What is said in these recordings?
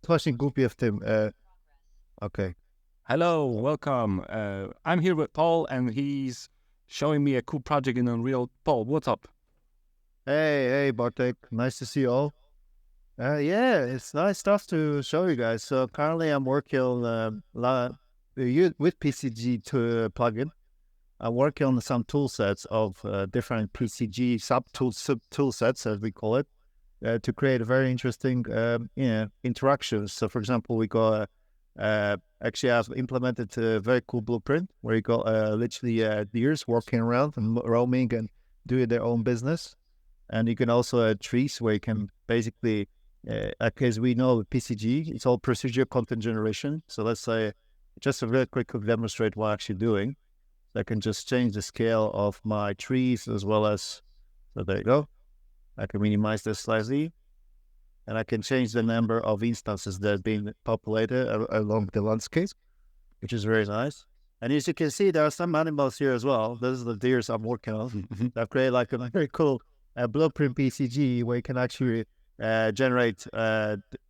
właśnie głupie w tym. Okay. Hello, welcome. I'm here with Paul, and he's showing me a cool project in Unreal. Paul, what's up? Hey, Bartek. Nice to see you all. Yeah, it's nice stuff to show you guys. So currently I'm working on with PCG to plugin. I'm working on some tool sets of different PCG sub tool sets, as we call it, to create a very interesting interactions. So, for example, we got actually I've implemented a very cool blueprint where you got literally deers walking around and roaming and doing their own business, and you can also add trees where you can basically, as we know with PCG, it's all procedural content generation. So let's say just a very quick demonstrate what I'm actually doing. I can just change the scale of my trees as well as, so there you go. I can minimize this slightly, and I can change the number of instances that are being populated along the landscape, which is very nice. And as you can see, there are some animals here as well. Those are the deers I'm working on. I've created like a very cool blueprint PCG where you can actually generate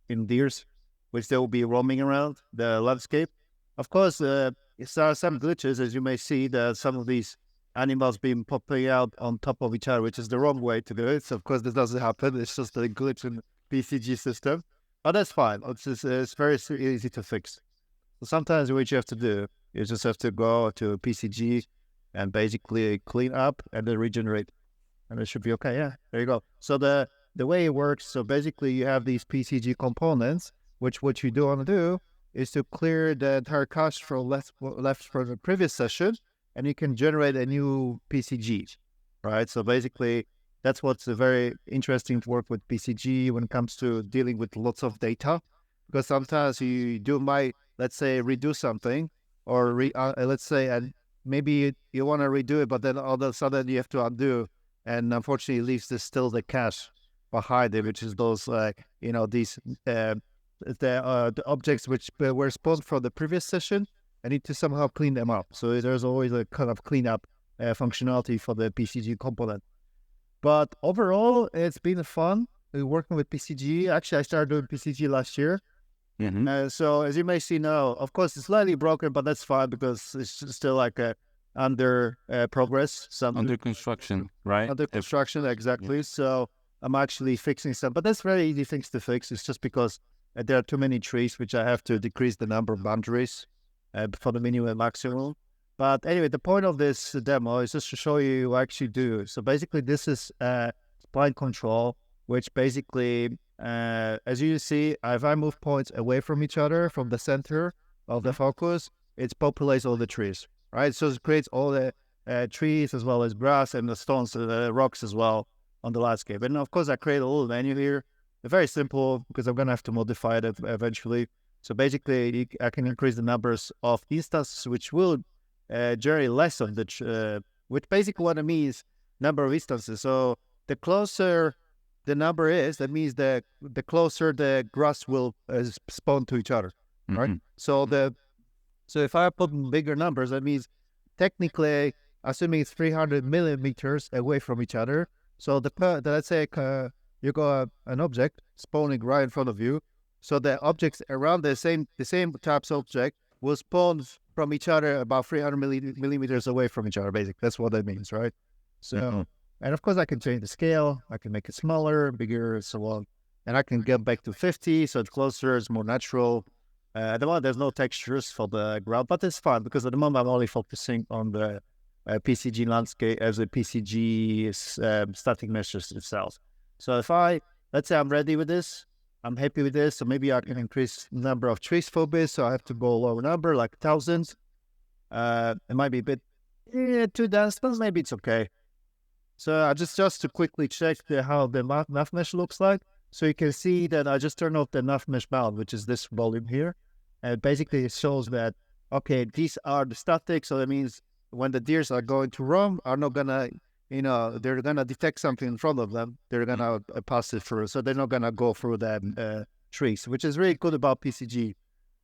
in deers, which they will be roaming around the landscape. Of course, there are some glitches, as you may see, that some of these animals being popping out on top of each other, which is the wrong way to do it. So, of course, this doesn't happen. It's just a glitch in the PCG system. But that's fine. It's very easy to fix. So sometimes what you have to do, you just have to go to PCG and basically clean up and then regenerate. And it should be okay. Yeah, there you go. So the way it works, so basically you have these PCG components, which what you do want to do is to clear the entire cache from left from the previous session, and you can generate a new PCG, right? So basically, that's what's very interesting to work with PCG when it comes to dealing with lots of data, because sometimes let's say, redo something, or let's say, and maybe you want to redo it, but then all of a sudden you have to undo, and unfortunately, it leaves still the cache behind it, which is those, these the objects which were spawned from the previous session. I need to somehow clean them up. So there's always a kind of cleanup functionality for the PCG component. But overall, it's been fun working with PCG. Actually, I started doing PCG last year. So as you may see now, of course, it's slightly broken, but that's fine because it's still like under progress. Under construction, right? Under construction, exactly. Yeah. So I'm actually fixing some, but that's very easy things to fix. It's just because there are too many trees, which I have to decrease the number of boundaries for the minimum and maximum. But anyway, the point of this demo is just to show you what I actually do. So basically, this is spline control, which basically, as you see, if I move points away from each other, from the center of the focus, it populates all the trees, right? So it creates all the trees as well as grass and the stones, the rocks as well on the landscape. And of course, I create a little menu here. Very simple, because I'm going to have to modify it eventually. So basically, I can increase the numbers of instances, which will generate less of the, which basically what it means, number of instances. So the closer the number is, that means the closer the grass will spawn to each other, right? So if I put bigger numbers, that means technically, assuming it's 300 millimeters away from each other. So let's say you got an object spawning right in front of you. So the objects around the same types of object will spawn from each other about 300 millimeters away from each other, basically. That's what that means, right? So, and of course I can change the scale. I can make it smaller, bigger, so on. And I can get back to 50, so it's closer, it's more natural. At the moment, there's no textures for the ground, but it's fine because at the moment I'm only focusing on the PCG landscape as a PCG static meshes itself. So let's say I'm ready with this, I'm happy with this, so maybe I can increase the number of trees for this, so I have to go lower number, like thousands. It might be a bit too dense, but maybe it's okay. So I just to quickly check how the nav mesh looks like. So you can see that I just turned off the nav mesh bound, which is this volume here. And basically it shows that, okay, these are the static, so that means when the deers are going to roam, are not gonna, they're gonna detect something in front of them. They're gonna pass it through, so they're not gonna go through the trees, which is really good about PCG.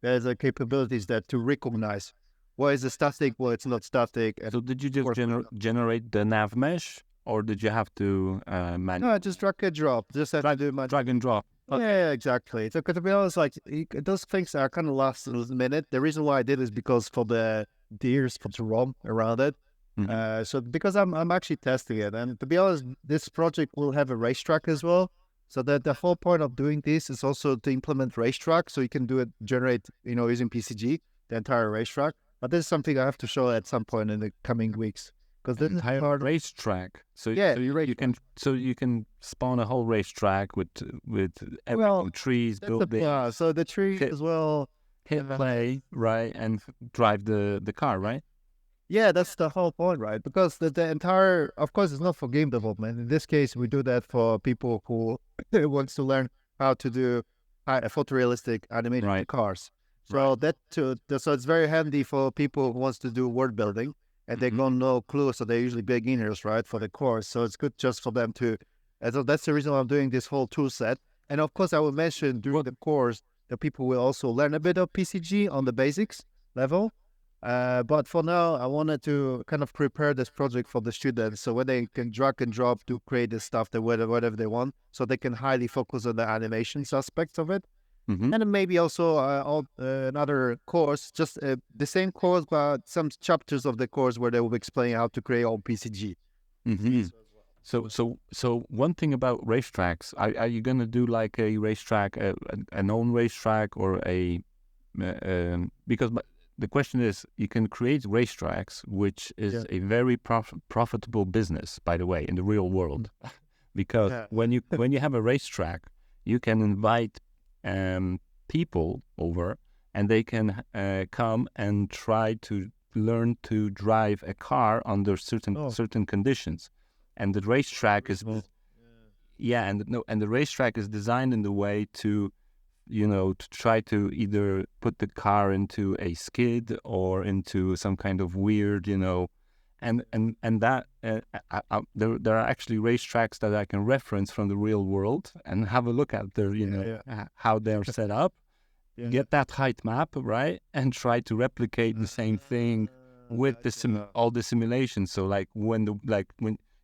There's a capabilities that to recognize what is the static, what it's not static. So did you just generate the nav mesh, or did you have to manually? No, just drag and drop. Just have to do drag and drop. Yeah, exactly. So, 'cause to be honest, like those things are kind of last minute. The reason why I did is because for the deers for to roam around it. Mhm. So because I'm actually testing it, and to be honest, this project will have a racetrack as well. So that the whole point of doing this is also to implement racetrack, so you can do it, generate, using PCG the entire racetrack. But this is something I have to show at some point in the coming weeks because this is Entire part. racetrack. So Yeah, so you can spawn a whole racetrack with well, everything, trees, that's the buildings, so the tree hit, as well. hit play, right, and drive the car, right? Yeah, that's the whole point, right? Because the entire, of course, it's not for game development. In this case, we do that for people who wants to learn how to do photorealistic animated Right. cars. So Right. so it's very handy for people who wants to do world building and they Mhm. got no clue. So they're usually beginners, right, for the course. So it's good just for them to. And so that's the reason why I'm doing this whole tool set. And of course, I will mention during the course that people will also learn a bit of PCG on the basics level. But for now, I wanted to kind of prepare this project for the students so when they can drag and drop to create this stuff that whatever they want, so they can highly focus on the animations aspects of it. Mhm. And then maybe also another course, just the same course, but some chapters of the course where they will explain how to create all PCG. Mhm. So one thing about racetracks, are you gonna do like a racetrack, a known racetrack, or because the question is, you can create racetracks, which is Yeah. a very profitable business, by the way, in the real world, because Yeah. when you have a racetrack, you can invite people over, and they can come and try to learn to drive a car under Oh, certain conditions, and the racetrack is reasonable. yeah, and no, and the racetrack is designed in the way to, to try to either put the car into a skid or into some kind of weird, and that there are actually racetracks that I can reference from the real world and have a look at their, how they're set up, Yeah. get that height map, right, and try to replicate the same thing with all the simulations. So like when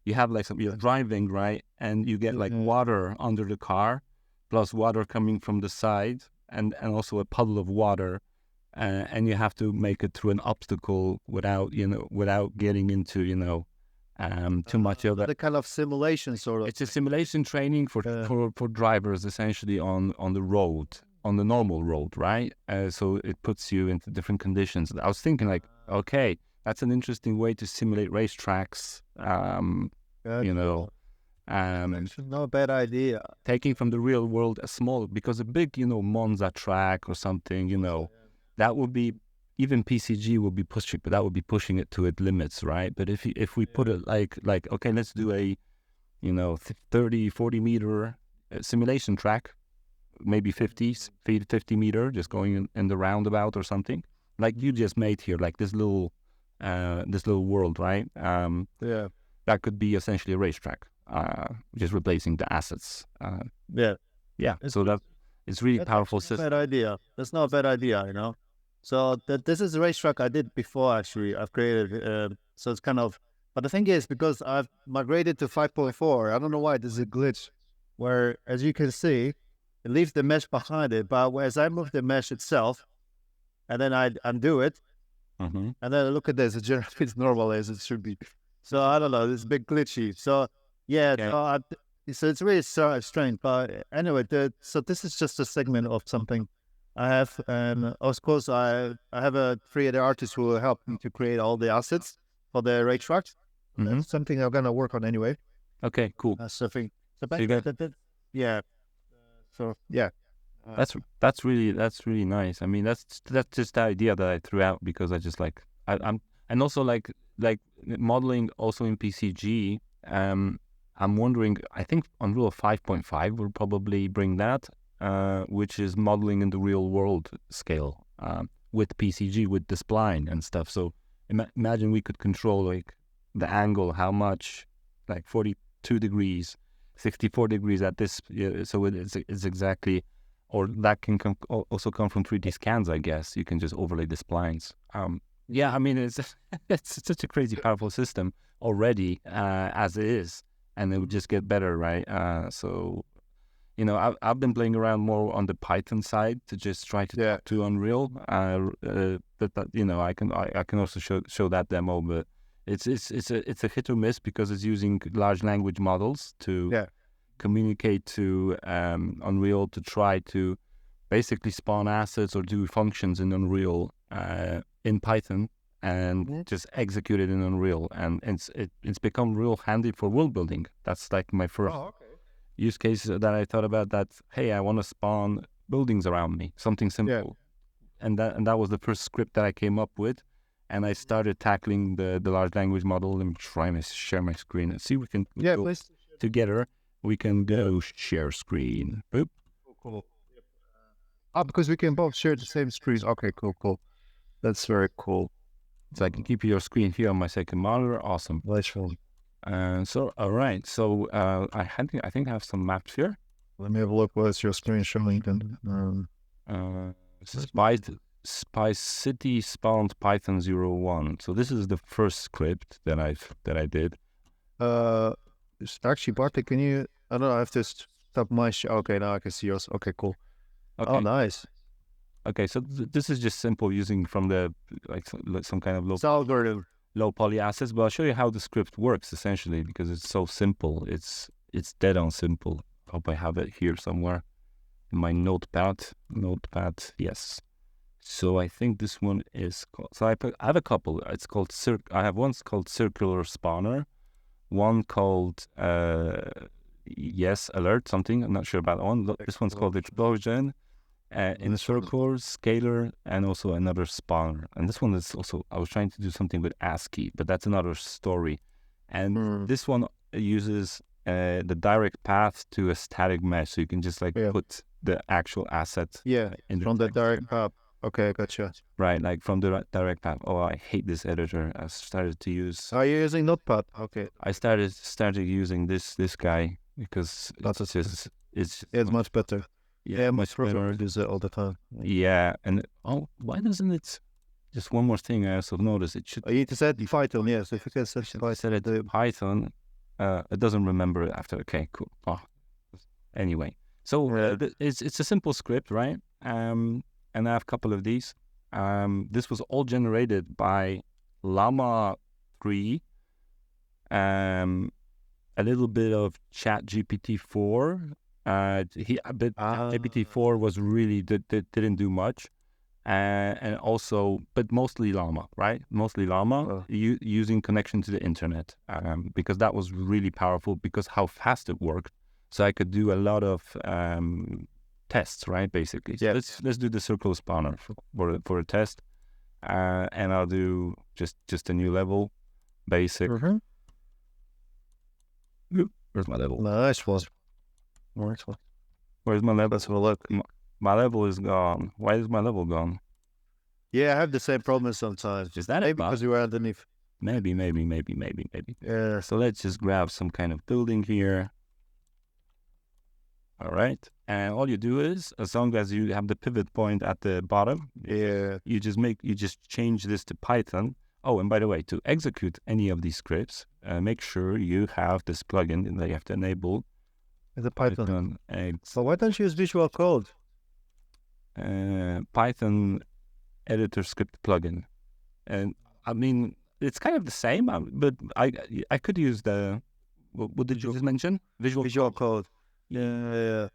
you have like you're driving, right, and you get like water under the car, plus water coming from the side, and also a puddle of water, and you have to make it through an obstacle without getting into too much of it. The kind of simulation sort of. It's a simulation training for drivers, essentially, on the road, on the normal road, right? So it puts you into different conditions. I was thinking like, okay, that's an interesting way to simulate racetracks. You know, Not a bad idea. taking from the real world a small, because a big, Monza track or something, that would be, even PCG would be pushing, but that would be pushing it to its limits, right? But if we put it like okay, let's do a 30, 40 meter simulation track, maybe 50 meter, just going in the roundabout or something, like you just made here, like this little world, right? Yeah. That could be essentially a racetrack, just replacing the assets. Yeah. Yeah, It's, so that it's really powerful not a system. bad idea. That's not a bad idea. So this is a racetrack I did before, actually. I've created, so it's kind of, but the thing is, because I've migrated to 5.4, I don't know why there's a glitch where, as you can see, it leaves the mesh behind it. But as I move the mesh itself, and then I undo it, Mm-hmm. and then look at this, it generates normal as it should be. So I don't know, it's a bit glitchy. So yeah, Okay. so it's really strange. But anyway, so this is just a segment of something I have, and of course I have a 3D artist who will help me to create all the assets for the racetracks. Mm-hmm. That's something I'm gonna work on anyway. Okay, cool. That's something. So So you got, yeah. So yeah. that's really nice. I mean, that's just the idea that I threw out, because I just like I'm and also like modeling also in PCG. I'm wondering. I think Unreal 5.5 will probably bring that, which is modeling in the real world scale, with PCG, with the spline and stuff. So imagine we could control like the angle, how much, like 42 degrees, 64 degrees at this. So it's exactly. Or that can also come from 3D scans, I guess. You can just overlay the splines. Yeah, I mean, it's it's such a crazy powerful system already, as it is, and it would just get better, right? So I've been playing around more on the Python side to just try to talk to Unreal. But I can also show that demo, but it's a hit or miss because it's using large language models to communicate to Unreal to try to basically spawn assets or do functions in Unreal in Python and just execute it in Unreal. And it's become real handy for world building. That's like my first use case that I thought about. That hey, I want to spawn buildings around me, something simple, and that was the first script that I came up with. And I started tackling the large language model and trying to share my screen and see we can go together. We can go share screen. Boop. Cool. Because we can both share the same screen. Okay, cool. That's very cool. So I can keep your screen here on my second monitor. Awesome. Nice one. So all right. So I think I have some maps here. Let me have a look. What's your screen showing then? Spice City spawned Python 01. So this is the first script that I did. Actually, Bartek, can you? I don't know. I have to stop my. Okay, now I can see yours. Okay, cool. Okay. Oh, nice. Okay, so this is just simple using from the like some kind of low poly assets. But I'll show you how the script works essentially because it's so simple. It's dead on simple. Hope I have it here somewhere in my notepad. Yes. So I think this one is called. So I have a couple. It's called I have one called Circular Spawner, one called Yes Alert something. I'm not sure about that one. This one's called Explosion. In circles, scalar, and also another spawner. And this one is also, I was trying to do something with ASCII, but that's another story. And this one uses the direct path to a static mesh, so you can just put the actual asset. From the direct path. Okay, gotcha. Right, like from the direct path. Oh, I hate this editor. I started to use. Are you using Notepad? Okay. I started using this guy because it's much better. Yeah, much better. Use it all the time. Yeah, and why doesn't it? Just one more thing I also noticed. It should. You need to set Python. Yes, if you can set Python. I set it to Python. It doesn't remember it after. Okay, cool. Anyway, so it's a simple script, right? And I have a couple of these. This was all generated by Llama 3. A little bit of ChatGPT-4. GPT-4 was really didn't do much, and also, but mostly Llama, right? Mostly Llama using connection to the internet, because that was really powerful because how fast it worked. So I could do a lot of tests, right? Basically, so let's do the circle spawner for a test, and I'll do just a new level, basic. Where's my level? Nice one. Where's my level? Let's have a look. My level is gone. Why is my level gone? Yeah, I have the same problem sometimes. Is that maybe because you were underneath? Maybe. Yeah. So let's just grab some kind of building here. All right. And all you do is, as long as you have the pivot point at the bottom, you just change this to Python. Oh, and by the way, to execute any of these scripts, make sure you have this plugin that you have to enable. The Python. So why don't you use Visual Code? Python editor script plugin, and I mean it's kind of the same, but I could use the what did you just mention? Visual Code. Yeah.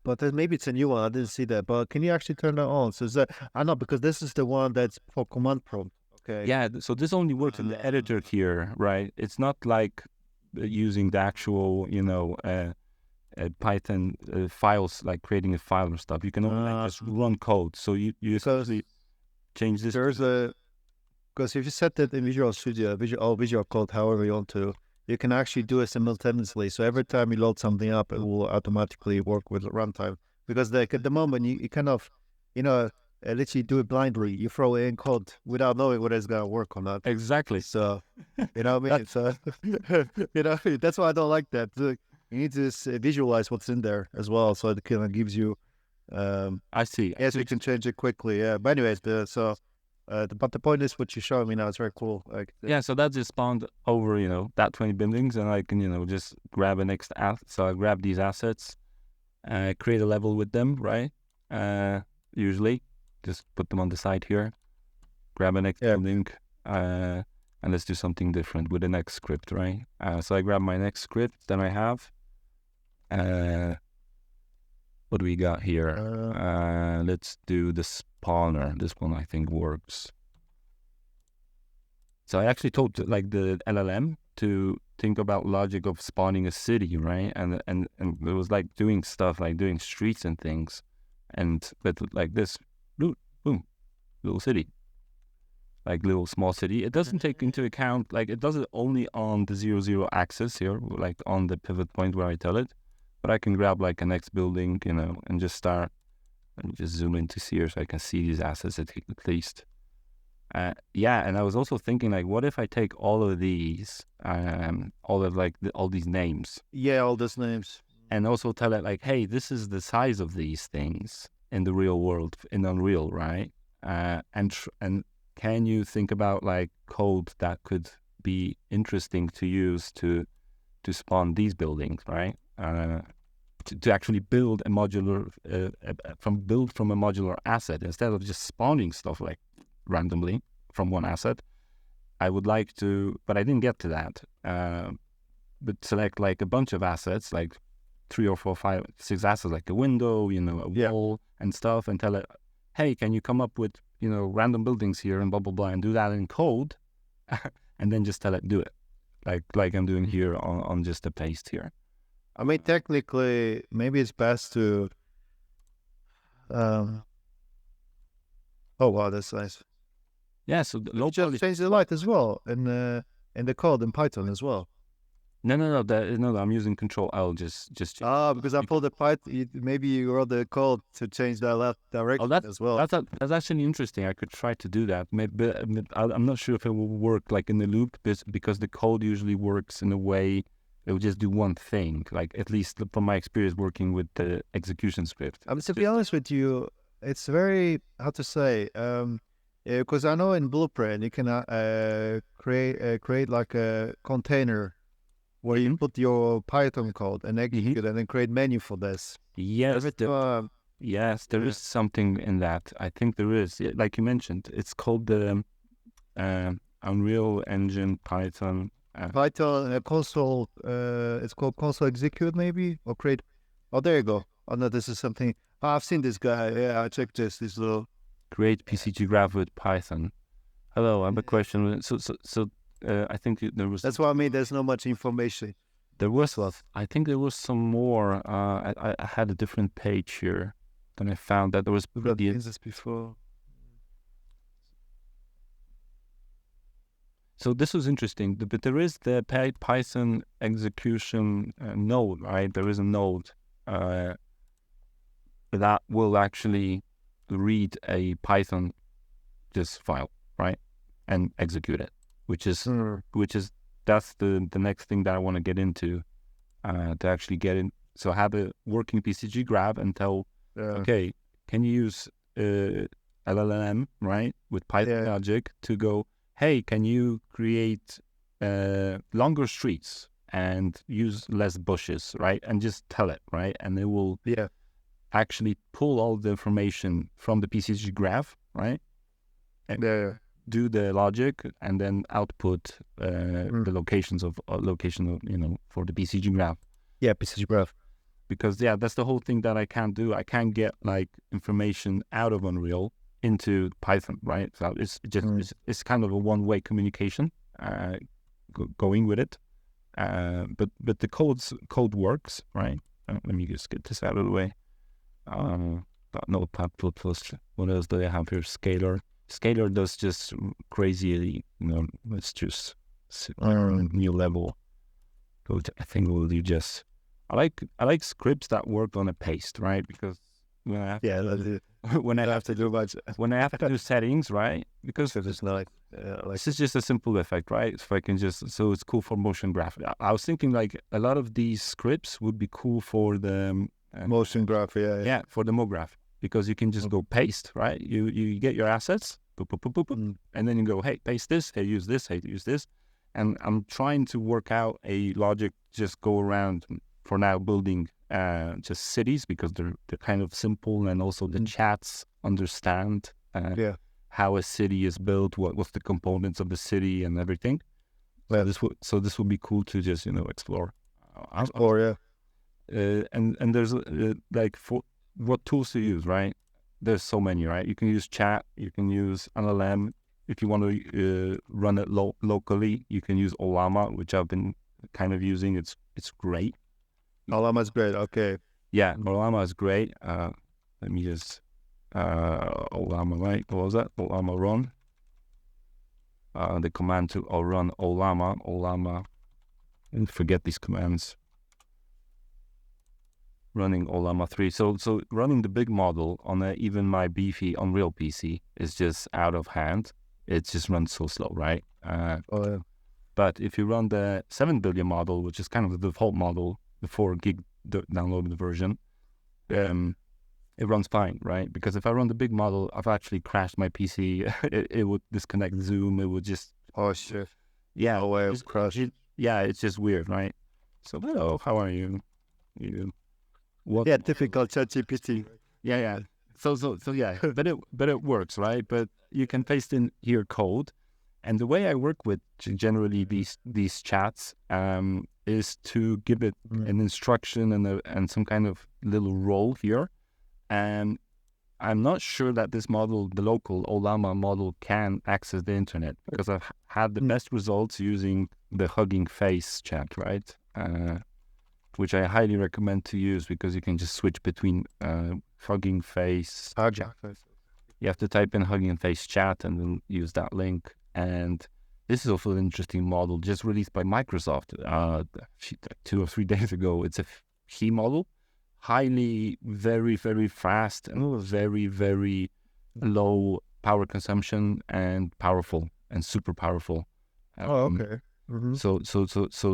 But then maybe it's a new one. I didn't see that. But can you actually turn that on? So is that I know because this is the one that's for command prompt. Okay. Yeah. So this only works in the editor here, right? It's not like using the actual, Python files, like creating a file or stuff. You can only just run code. So you essentially change this. Because if you set that in Visual Studio, Visual Code, however you want to, you can actually do it simultaneously. So every time you load something up, it will automatically work with runtime. Because at the moment, you kind of, literally do it blindly. You throw in code without knowing whether it's going to work or not. Exactly. So, you know what I mean? So, that's why I don't like that. You need to visualize what's in there as well. So it kind of gives you... I see. Yes, we can change it quickly. Yeah. But anyways, But the point is, what you showed me now is very cool. Like, Yeah, so that just spawned over, that 20 buildings, and I can, just grab a next so I grab these assets, create a level with them, right? Usually, just put them on the side here, grab a next building, and let's do something different with the next script, right? So I grab my next script, then I have, what do we got here? Let's do the spawner. This one I think works. So I actually told the LLM to think about logic of spawning a city, right? And it was like doing stuff like doing streets and things, but like this, boom, little city, like little small city. It doesn't take into account, it does it only on the 0, 0 axis here, like on the pivot point where I tell it. But I can grab like a next building, and just start. Let me just zoom in to see here so I can see these assets at least. And I was also thinking, what if I take all of these, all these names? Yeah, all those names. And also tell it hey, this is the size of these things in the real world, in Unreal, right? And can you think about code that could be interesting to use to spawn these buildings, right? To actually build a modular, from a modular asset instead of just spawning stuff randomly from one asset. I would like to, but I didn't get to that. But select a bunch of assets, 3 or 4, 5, 6 assets, like a window, a wall and stuff, and tell it, hey, can you come up with, random buildings here and blah, blah, blah, and do that in code, and then just tell it, do it. Like I'm doing here on just a paste here. I mean, technically, maybe it's best to, oh, wow, that's nice. Yeah, so just change the light as well in the code in Python as well. No, I'm using Control L. Just because I pulled the Python. Maybe you wrote the code to change the left direction as well. That's actually interesting. I could try to do that. Maybe I'm not sure if it will work in the loop, because the code usually works in a way it will just do one thing. At least from my experience working with the execution script. To be honest with you, it's very, how to say, because I know in Blueprint you can create like a container where you put your Python code and execute and then create menu for this. Yes, yes, there is something in that. I think there is. Like you mentioned, it's called the Unreal Engine Python. Python console. It's called console execute maybe, or create. Oh, there you go. Oh no, this is something. I've seen this guy. Yeah, I checked this little. Create PCG graph with Python. Hello, I have a question. So I think there was. That's what I mean. There's not much information. There was. I think there was some more. I had a different page here. Then I found that there was. This before. So this was interesting, but there is the Python execution node, right? There is a node that will actually read a Python just file, right, and execute it, which is that's the next thing that I want to get into, to actually get in. So have a working PCG graph and tell, okay, can you use LLM, right, with Python logic to go, hey, can you create longer streets and use less bushes, right? And just tell it, right? And it will actually pull all the information from the PCG graph, right? And do the logic and then output the location of for the PCG graph. Yeah, PCG graph. Because that's the whole thing that I can't do. I can't get information out of Unreal into Python, right? So it's just it's kind of a one-way communication going with it. But the code works, right? Let me just get this out of the way. Notepad++. What else do they have here? Scalar. Scalar does just crazy, let's just new level. I think we'll do just. I like scripts that work on a paste, right? Because when I have to do settings, right? Because it's not this is just a simple effect, right? If I can so it's cool for motion graph. I was thinking a lot of these scripts would be cool for the motion graph, for the MoGraph, because you can just go paste, right? You get your assets, boop, boop, boop, boop, boop. And then you go, hey, paste this, hey, use this, hey, use this. And I'm trying to work out a logic, just go around for now building just cities because they're kind of simple, and also the chats understand how a city is built, what's the components of the city and everything. So this would be cool to just explore. And there's like for what tools to use, right? There's so many, right? You can use chat, you can use LLM. If you want to run it locally, you can use Ollama, which I've been kind of using. It's great. Ollama is great. Okay. Yeah, Ollama is great. Let me just Ollama, right? What was that? Ollama run. The command to run Ollama. And forget these commands. Running Ollama 3. So running the big model on even my beefy Unreal PC is just out of hand. It just runs so slow, right? But if you run the 7 billion model, which is kind of the default model, the 4 gig downloaded version, it runs fine, right? Because if I run the big model, I've actually crashed my PC. it would disconnect Zoom. It would just... Oh, shit. Yeah. Oh, it crashed. Yeah, it's just weird, right? So, hello, how are you? What? Yeah, typical ChatGPT. Yeah. So yeah, but it works, right? But you can paste in here code, and the way I work with generally these chats is to give it an instruction and some kind of little role here, and I'm not sure that this model, the local Ollama model, can access the internet, because I've had the best results using the Hugging Face chat, right? Which I highly recommend to use, because you can just switch between Hugging Face chat. You have to type in Hugging Face chat and then use that link. And this is also an interesting model just released by Microsoft 2 or 3 days ago. It's a key model, highly, very, very fast, and very, very low power consumption, and powerful, and super powerful. Okay. So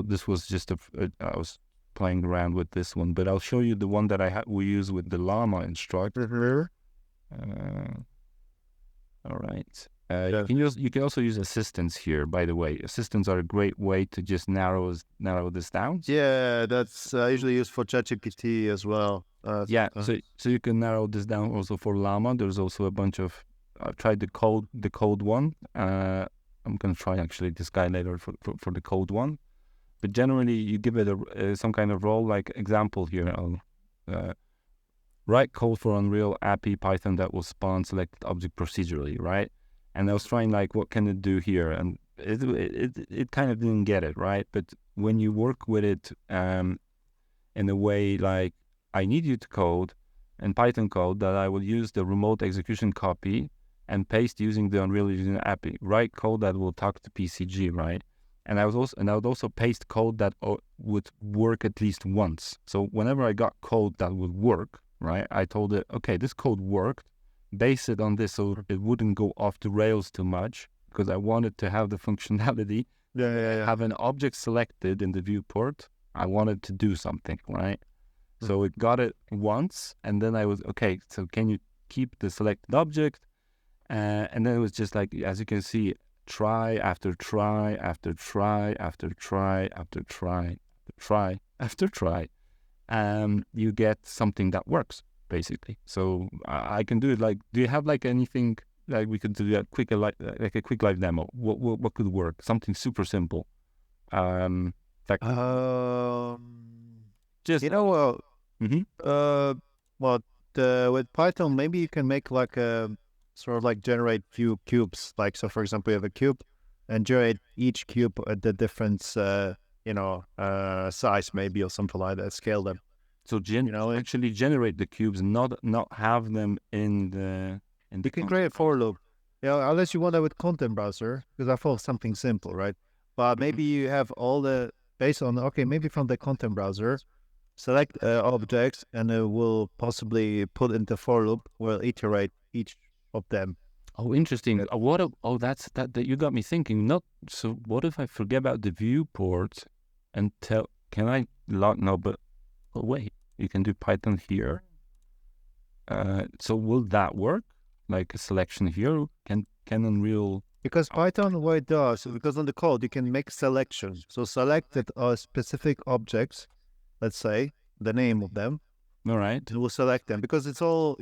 this was just I was playing around with this one, but I'll show you the one that we use with the Llama instruct. All right. You can also use assistants here, by the way. Assistants are a great way to just narrow this down. Yeah, that's usually used for ChatGPT as well. So you can narrow this down also for Llama. There's also a bunch of... I've tried the code one. I'm going to try actually this guy later for the code one. But generally, you give it some kind of role. Like example here, I'll write code for Unreal API Python that will spawn selected object procedurally, right? And I was trying like, what can it do here? And it kind of didn't get it, right? But when you work with it in a way like, I need you to code in Python code that I will use the remote execution copy and paste using the Unreal Engine API, write code that will talk to PCG, right? And I would also paste code that would work at least once. So whenever I got code that would work, right, I told it, okay, this code worked, base it on this so it wouldn't go off the rails too much, because I wanted to have the functionality. Have an object selected in the viewport. I wanted to do something, right? So it got it once, and then I was, okay, so can you keep the selected object? And then it was just like, as you can see, try after try after try after try after try after try after try, you get something that works, basically. So I can do it. Like, do you have like anything like we could do a quick live demo? What could work? Something super simple. Just with Python, maybe you can make like a sort of like generate few cubes. Like, so for example, you have a cube and generate each cube at the different, size maybe, or something like that, scale them. So actually generate the cubes, not have them in the... You can create a for loop. Unless you want that with content browser, because I thought something simple, right? But maybe you have all the, based on, maybe from the content browser, select objects, and it will possibly put into for loop, will iterate each of them. Oh, interesting. That's that you got me thinking. So what if I forget about the viewport and can I log? No, but wait, you can do Python here. So will that work? like a selection here? Can Unreal? Because Python, what it does, because on the code, you can make selections. So selected specific objects, let's say, the name of them, All right. it will select them because it's all,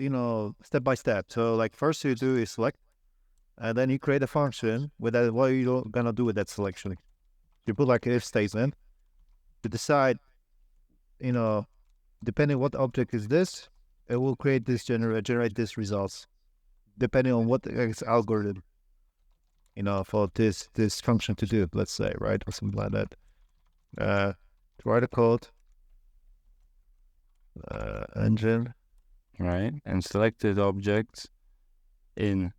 step by step. So like first you do is select, and then you create a function with that. What are you going to do with that selection? You put like an if statement to decide, depending what object is this, it will create this, generate these results, depending on what its algorithm, for this function to do, let's say, right? Or something like that. To write a code, engine. Right. And selected objects in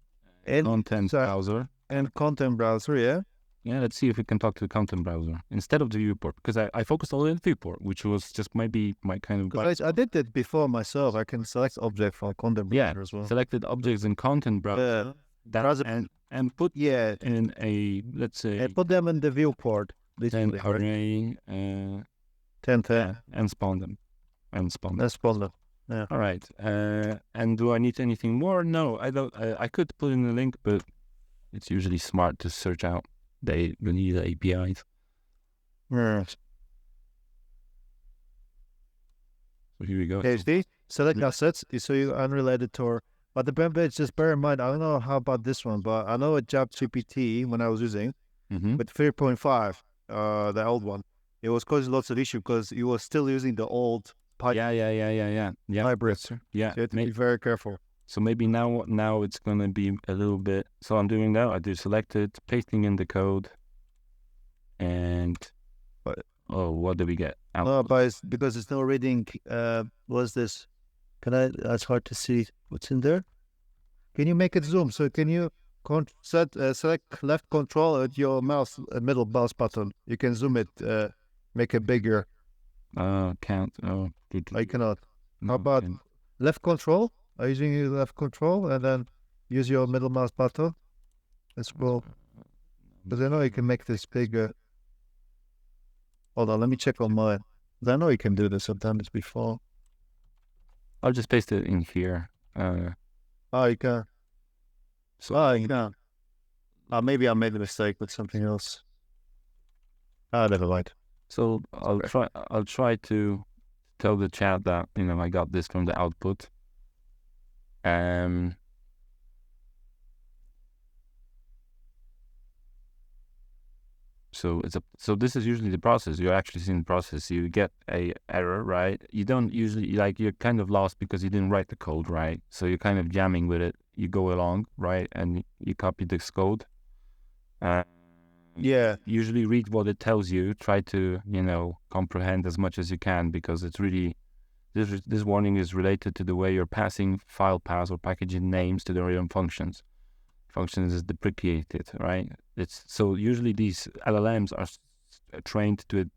content browser. And content browser, yeah. Yeah, let's see if we can talk to the content browser instead of the viewport, because I focused only on the viewport, which was just maybe my kind of... Because I did that before myself. I can select object from content browser as well. Selected objects in content browser. And put in a, let's say... And put them in the viewport. Then array, 10. And spawn them. And spawn them. Yeah. All right. And do I need anything more? No, I don't. I could put in a link, but it's usually smart to search out the APIs. Yeah. So here we go. Okay, select assets. So you're unrelated to, but the benefit, just bear in mind, I don't know how about this one, but I know a ChatGPT when I was using with 3.5, the old one, it was causing lots of issue because it was still using the old Python. Yeah. Hybrids. Yeah. So you have to be very careful. So maybe now it's going to be a little bit. So I'm doing that. I do selected, pasting in the code, and what do we get? No, but because it's not reading. What's this? It's hard to see what's in there. Can you make it zoom? So can you select left control at your mouse, middle mouse button? You can zoom it, make it bigger. Count. Oh, I cannot. How about left control? Are you using your left control and then use your middle mouse button? Let's go. Because I know you can make this bigger. Hold on, let me check on mine. Because I know you can do this. I've done this before. I'll just paste it in here. You can. You can. Maybe I made a mistake with something else. Never mind. So I'll try to tell the chat that I got this from the output. So this is usually the process. You're actually seeing the process. You get a error, right? You don't usually, you're kind of lost because you didn't write the code, right? So you're kind of jamming with it. You go along, right? And you copy this code. Usually read what it tells you. Try to, comprehend as much as you can, because it's really, this warning is related to the way you're passing file paths or packaging names to their own functions. Functions is deprecated, right? So usually these LLMs are trained to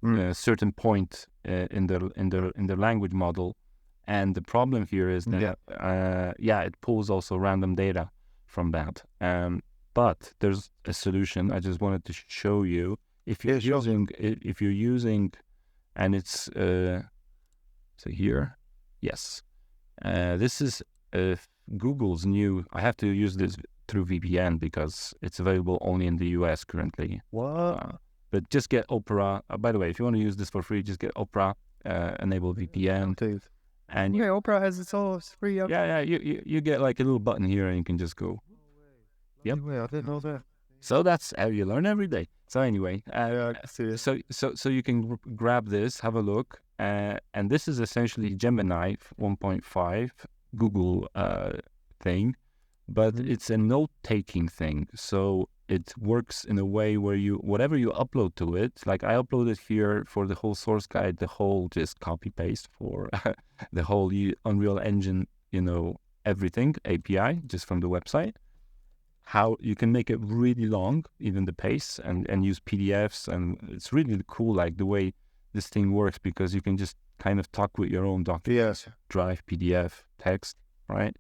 a certain point in the language model, and the problem here is that it pulls also random data from that. But there's a solution. I just wanted to show you if you're using, and it's so here, yes, this is Google's new. I have to use this through VPN because it's available only in the US currently. What? But just get Opera. By the way, if you want to use this for free, just get Opera, enable VPN. And Opera has its own free. You get like a little button here, and you can just go. Yep. I didn't know that. So that's how you learn every day. So anyway, so you can grab this, have a look, and this is essentially Gemini 1.5 Google thing, but it's a note-taking thing. So it works in a way where whatever you upload to it, like I uploaded here for the whole source guide, the whole just copy-paste for the whole Unreal Engine, everything, API, just from the website. How you can make it really long, even the pace, and use PDFs, and it's really cool, like the way this thing works, because you can just kind of talk with your own document, drive, PDF, text, right?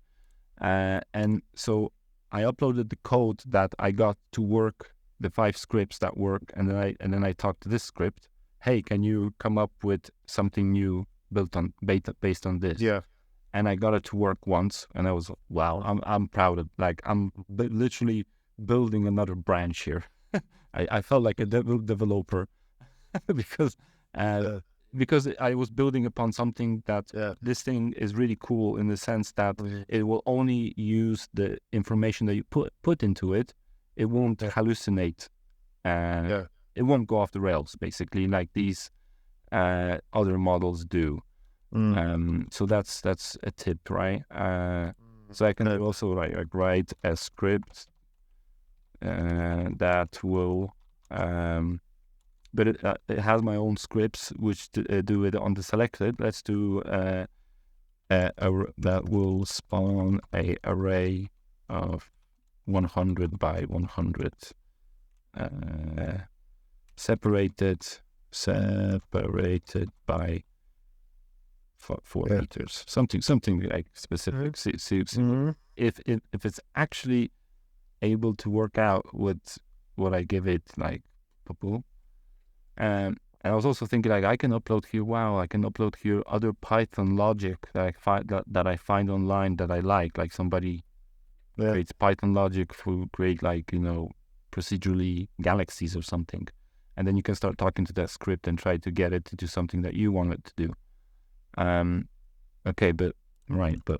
And so I uploaded the code that I got to work, the 5 scripts that work, and then I talked to this script. Hey, can you come up with something new based on this? Yeah. and I got it to work once, and I was, wow, I'm proud of, like, I'm literally building another branch here. I felt like a developer because because I was building upon something that this thing is really cool in the sense that it will only use the information that you put into it. It won't hallucinate. It won't go off the rails, basically, like these other models do. So that's a tip, right? So I can also write a script that will, but it has my own scripts which do it on the selected. Let's do that will spawn a array of 100 by 100, separated by 4 meters, something like specific. See, if it's actually able to work out with what I give it, like, and I was also thinking, like, I can upload here other Python logic that I find online that I like somebody creates Python logic to create, like, procedurally galaxies or something, and then you can start talking to that script and try to get it to do something that you want it to do. Okay, but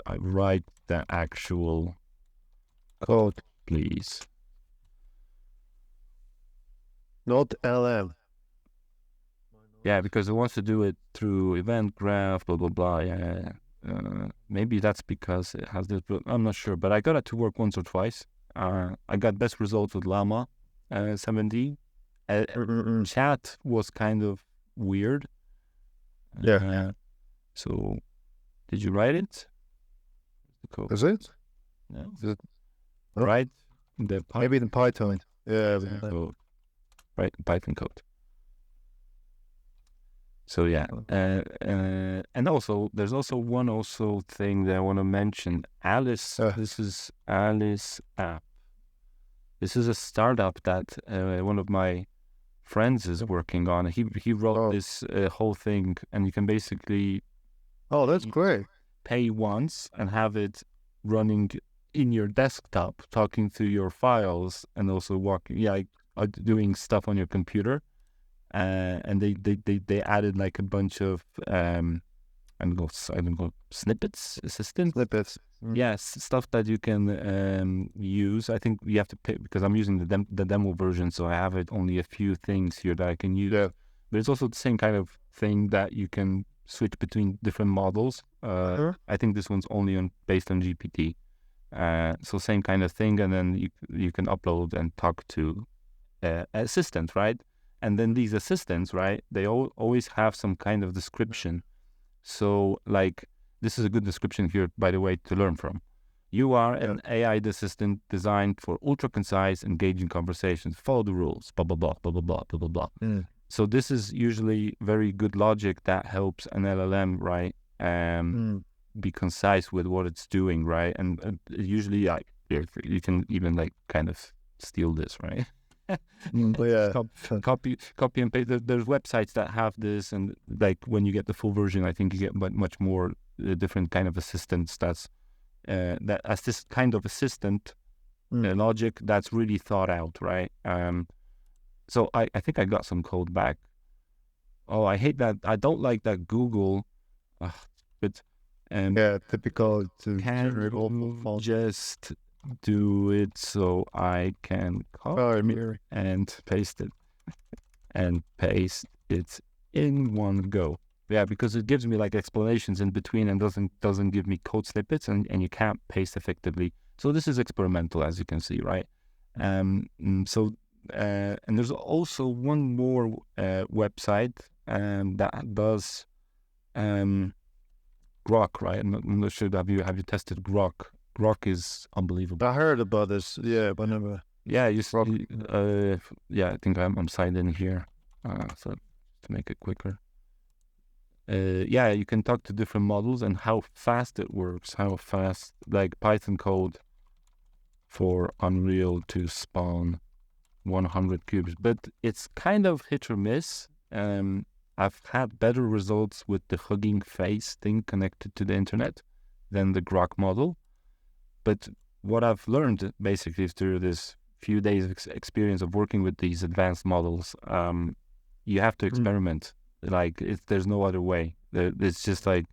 I write the actual code, please. Not LM. Yeah, because it wants to do it through event graph, blah blah blah. Yeah, maybe that's because it has this. But I'm not sure. But I got it to work once or twice. I got best results with Llama 7D. Chat was kind of weird. So, did you write it? Cool. Is it? No. Is it? Right? Maybe in Python. Yeah. Right, Python code. So yeah, and also there's also one thing that I want to mention. Alice, this is Alice app. This is a startup that one of my friends is working on. He wrote this whole thing, and you can basically that's great. Pay once and have it running in your desktop, talking to your files, and also doing stuff on your computer. And they added like a bunch of I don't know, snippets, yes, stuff that you can use. I think you have to pay because I'm using the demo version, so I have it only a few things here that I can use. But it's also the same kind of thing that you can switch between different models. I think this one's only based on GPT, so same kind of thing. And then you can upload and talk to assistant, right? And then these assistants, right, they always have some kind of description. So, like, this is a good description here, by the way, to learn from. You are an AI assistant designed for ultra concise, engaging conversations. Follow the rules, blah, blah, blah, blah, blah, blah, blah, blah, blah. So this is usually very good logic that helps an LLM, right, be concise with what it's doing, right? And usually you can even, like, kind of steal this, right? Copy and paste. There's websites that have this, and like when you get the full version, I think you get much more different kind of assistants. That's this kind of assistant logic that's really thought out, right? So I think I got some code back. Oh, I hate that. I don't like that Google. But typical. Can just do it so I can copy and paste it in one go. Yeah, because it gives me like explanations in between and doesn't give me code snippets, and you can't paste effectively. So this is experimental, as you can see, right? And there's also one more website that does Grok, right? I'm not sure. Have you tested Grok? Grok is unbelievable. I heard about this. Yeah, but never. Yeah, I think I'm signed in here. So to make it quicker. You can talk to different models and how fast it works. How fast, like Python code for Unreal to spawn 100 cubes, but it's kind of hit or miss. I've had better results with the Hugging Face thing connected to the internet. than the Grok model. But what I've learned basically through this few days of experience of working with these advanced models, you have to experiment. Like there's no other way. It's just like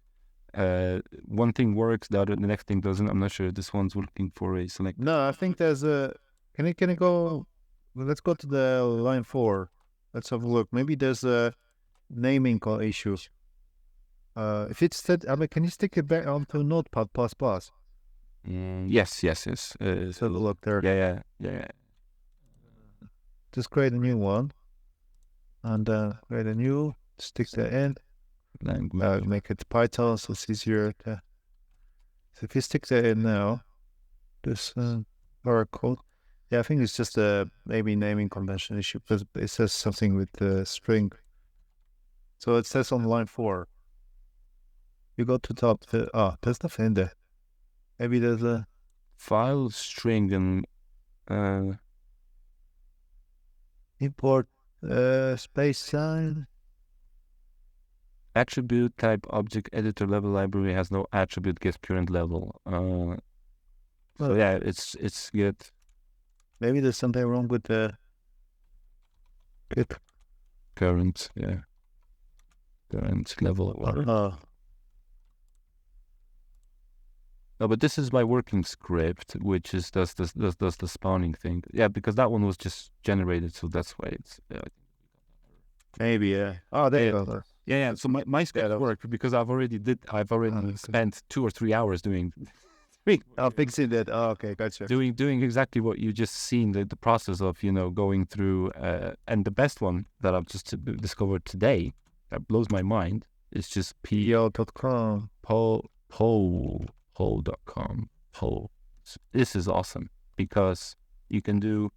one thing works, the next thing doesn't. I'm not sure if this one's looking for a select. No, I think there's a. Can you go? Let's go to the line 4. Let's have a look. Maybe there's a naming issue. If it's that, I mean, can you stick it back onto Notepad++? Yes. Let's have a look there. Yeah. Just create a new one, and create a new. Stick that in. Make it Python, so it's easier to. So if you stick that in now, this code. Yeah, I think it's just a maybe naming convention issue because it says something with the string. So it says on line 4. You go to top. There's nothing in there. Maybe there's a file string and import space sign. Attribute type object editor level library has no attribute get current level. So yeah, it's good. Maybe there's something wrong with the current level. No, but this is my working script, which is does the spawning thing. Yeah, because that one was just generated, so that's why it's. Maybe, yeah. Oh, there you go. Yeah. So my script worked because I've already spent 2 or 3 hours doing. Fixing that. Oh, okay, gotcha. Doing exactly what you just seen, the process of going through, and the best one that I've just discovered today that blows my mind is just pl.com. Poll.com. This is awesome because you can do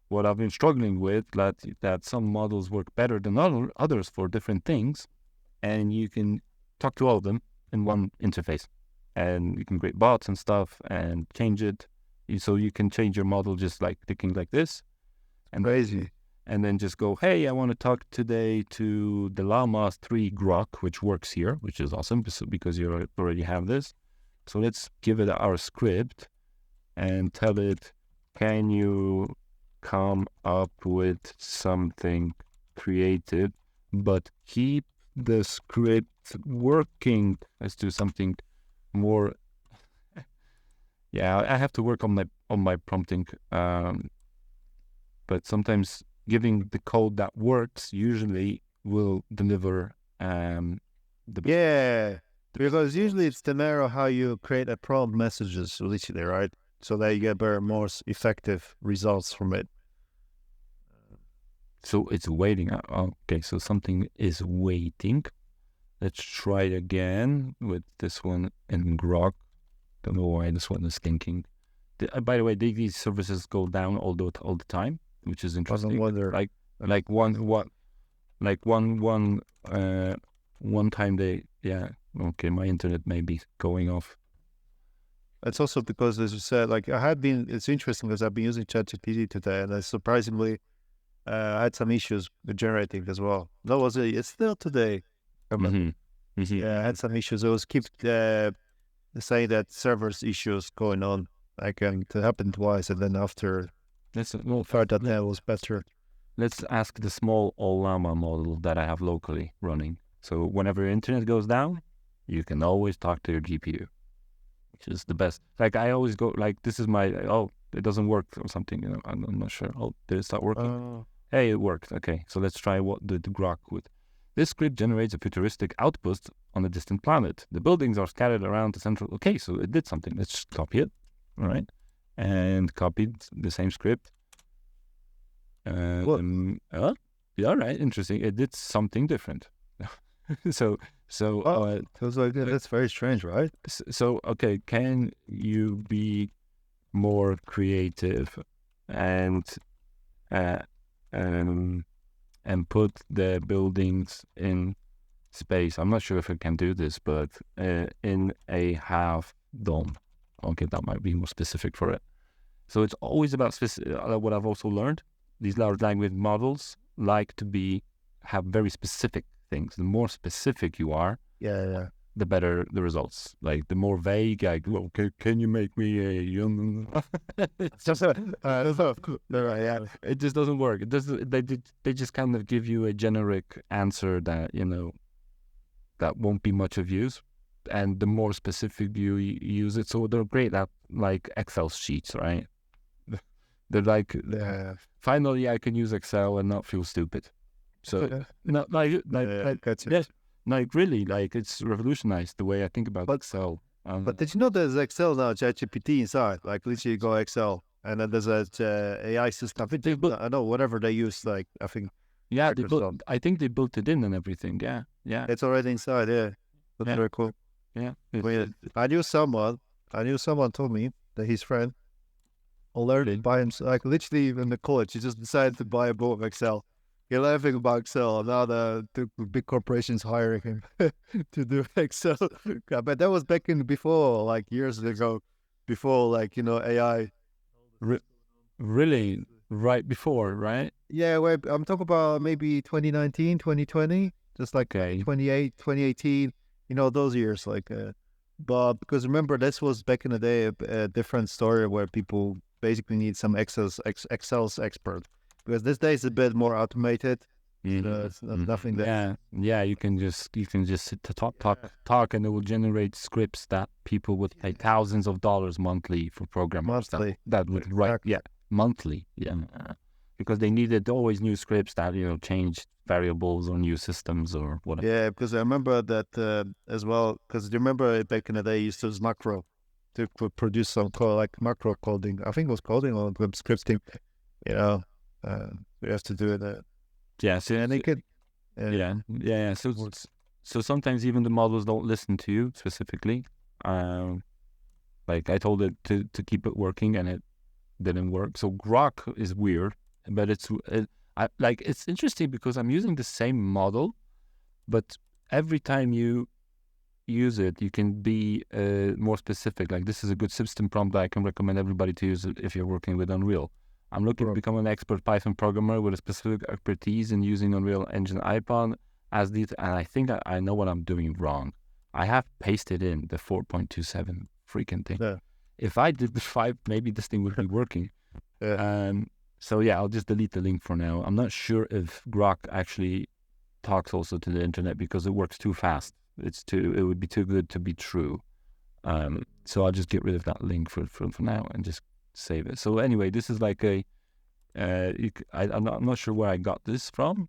what I've been struggling with, that some models work better than others for different things, and you can talk to all of them in one interface. And you can create bots and stuff and change it. So you can change your model just like clicking like this. And crazy. And then just go, hey, I want to talk today to the Llama 3 Grok, which works here, which is awesome because you already have this. So let's give it our script and tell it, can you come up with something creative, but keep the script working. Let's do something more. Yeah, I have to work on my prompting, but sometimes giving the code that works usually will deliver because usually it's the matter of how you create a prompt messages literally, right? So that you get better, more effective results from it. So it's waiting. Okay, so something is waiting. Let's try it again with this one in Grok. Don't know why this one is thinking. By the way, these services go down all the time, which is interesting. One time okay, my internet may be going off. It's also because, as you said, it's interesting because I've been using ChatGPT today, and I surprisingly had some issues with generating as well. It's still today. Yeah, I had some issues. It was keep saying that servers issues going on. It happened twice, and then after thought that was better. Let's ask the small Llama model that I have locally running. So whenever your internet goes down, you can always talk to your GPU, which is the best. Like I always go, this is my, it doesn't work or something, I'm not sure. Did it start working? Hey, it worked. Okay, so let's try what the Grok would. This script generates a futuristic outpost on a distant planet. The buildings are scattered around the central. Okay, so it did something. Let's just copy it. All right. And copied the same script. All right, interesting. It did something different. That's very strange, right? So, okay, can you be more creative and put the buildings in space? I'm not sure if I can do this, but in a half dome. Okay, that might be more specific for it. So it's always about what I've also learned. These large language models like to have very specific things. The more specific you are, the better the results. Like the more vague, like, well, can you make me a it's just it just doesn't work. It doesn't. They just kind of give you a generic answer that that won't be much of use. And the more specific you use it, so they're great at like Excel sheets, right? They're like, finally, I can use Excel and not feel stupid. So, not like really, like it's revolutionized the way I think about Excel. But did you know there's Excel now, ChatGPT inside? Like literally go Excel, and then there's a AI system. I know whatever they use, like I think. Yeah, I think they built it in and everything. Yeah. It's already inside. Yeah, that's very cool. Yeah. I knew someone told me that his friend learned it by himself. Like literally in the college, he just decided to buy a book of Excel. He learned everything about Excel, and now the big corporations hiring him to do Excel. But that was back before, like years ago, before like AI. Really, right before, right? Yeah, I'm talking about maybe 2019, 2020, just like 2018. Those years, like. But because remember, this was back in the day a different story where people basically need some Excel's expert. Because this day is a bit more automated. It's nothing that. Yeah. You can just sit to talk, and it will generate scripts that people would pay thousands of dollars monthly for programmers. Monthly. That would write. Yeah, monthly. Yeah, because they needed always new scripts that change variables or new systems or whatever. Yeah, because I remember that as well. Because you remember back in the day, you used to use macro to produce some code, like macro coding. I think it was coding or web scripting. We have to do it. Yeah, so and they could. Yeah. So sometimes even the models don't listen to you specifically. Like I told it to keep it working, and it didn't work. So Grok is weird, but it's interesting because I'm using the same model, but every time you use it, you can be more specific. Like this is a good system prompt that I can recommend everybody to use it if you're working with Unreal. I'm looking to become an expert Python programmer with a specific expertise in using Unreal Engine Icon as these, and I think I know what I'm doing wrong. I have pasted in the 4.27 freaking thing. Yeah. If I did the 5, maybe this thing would be working. So yeah, I'll just delete the link for now. I'm not sure if Grok actually talks also to the internet because it works too fast. It would be too good to be true. So I'll just get rid of that link for now and just save it. So anyway, this is like I'm not sure where I got this from.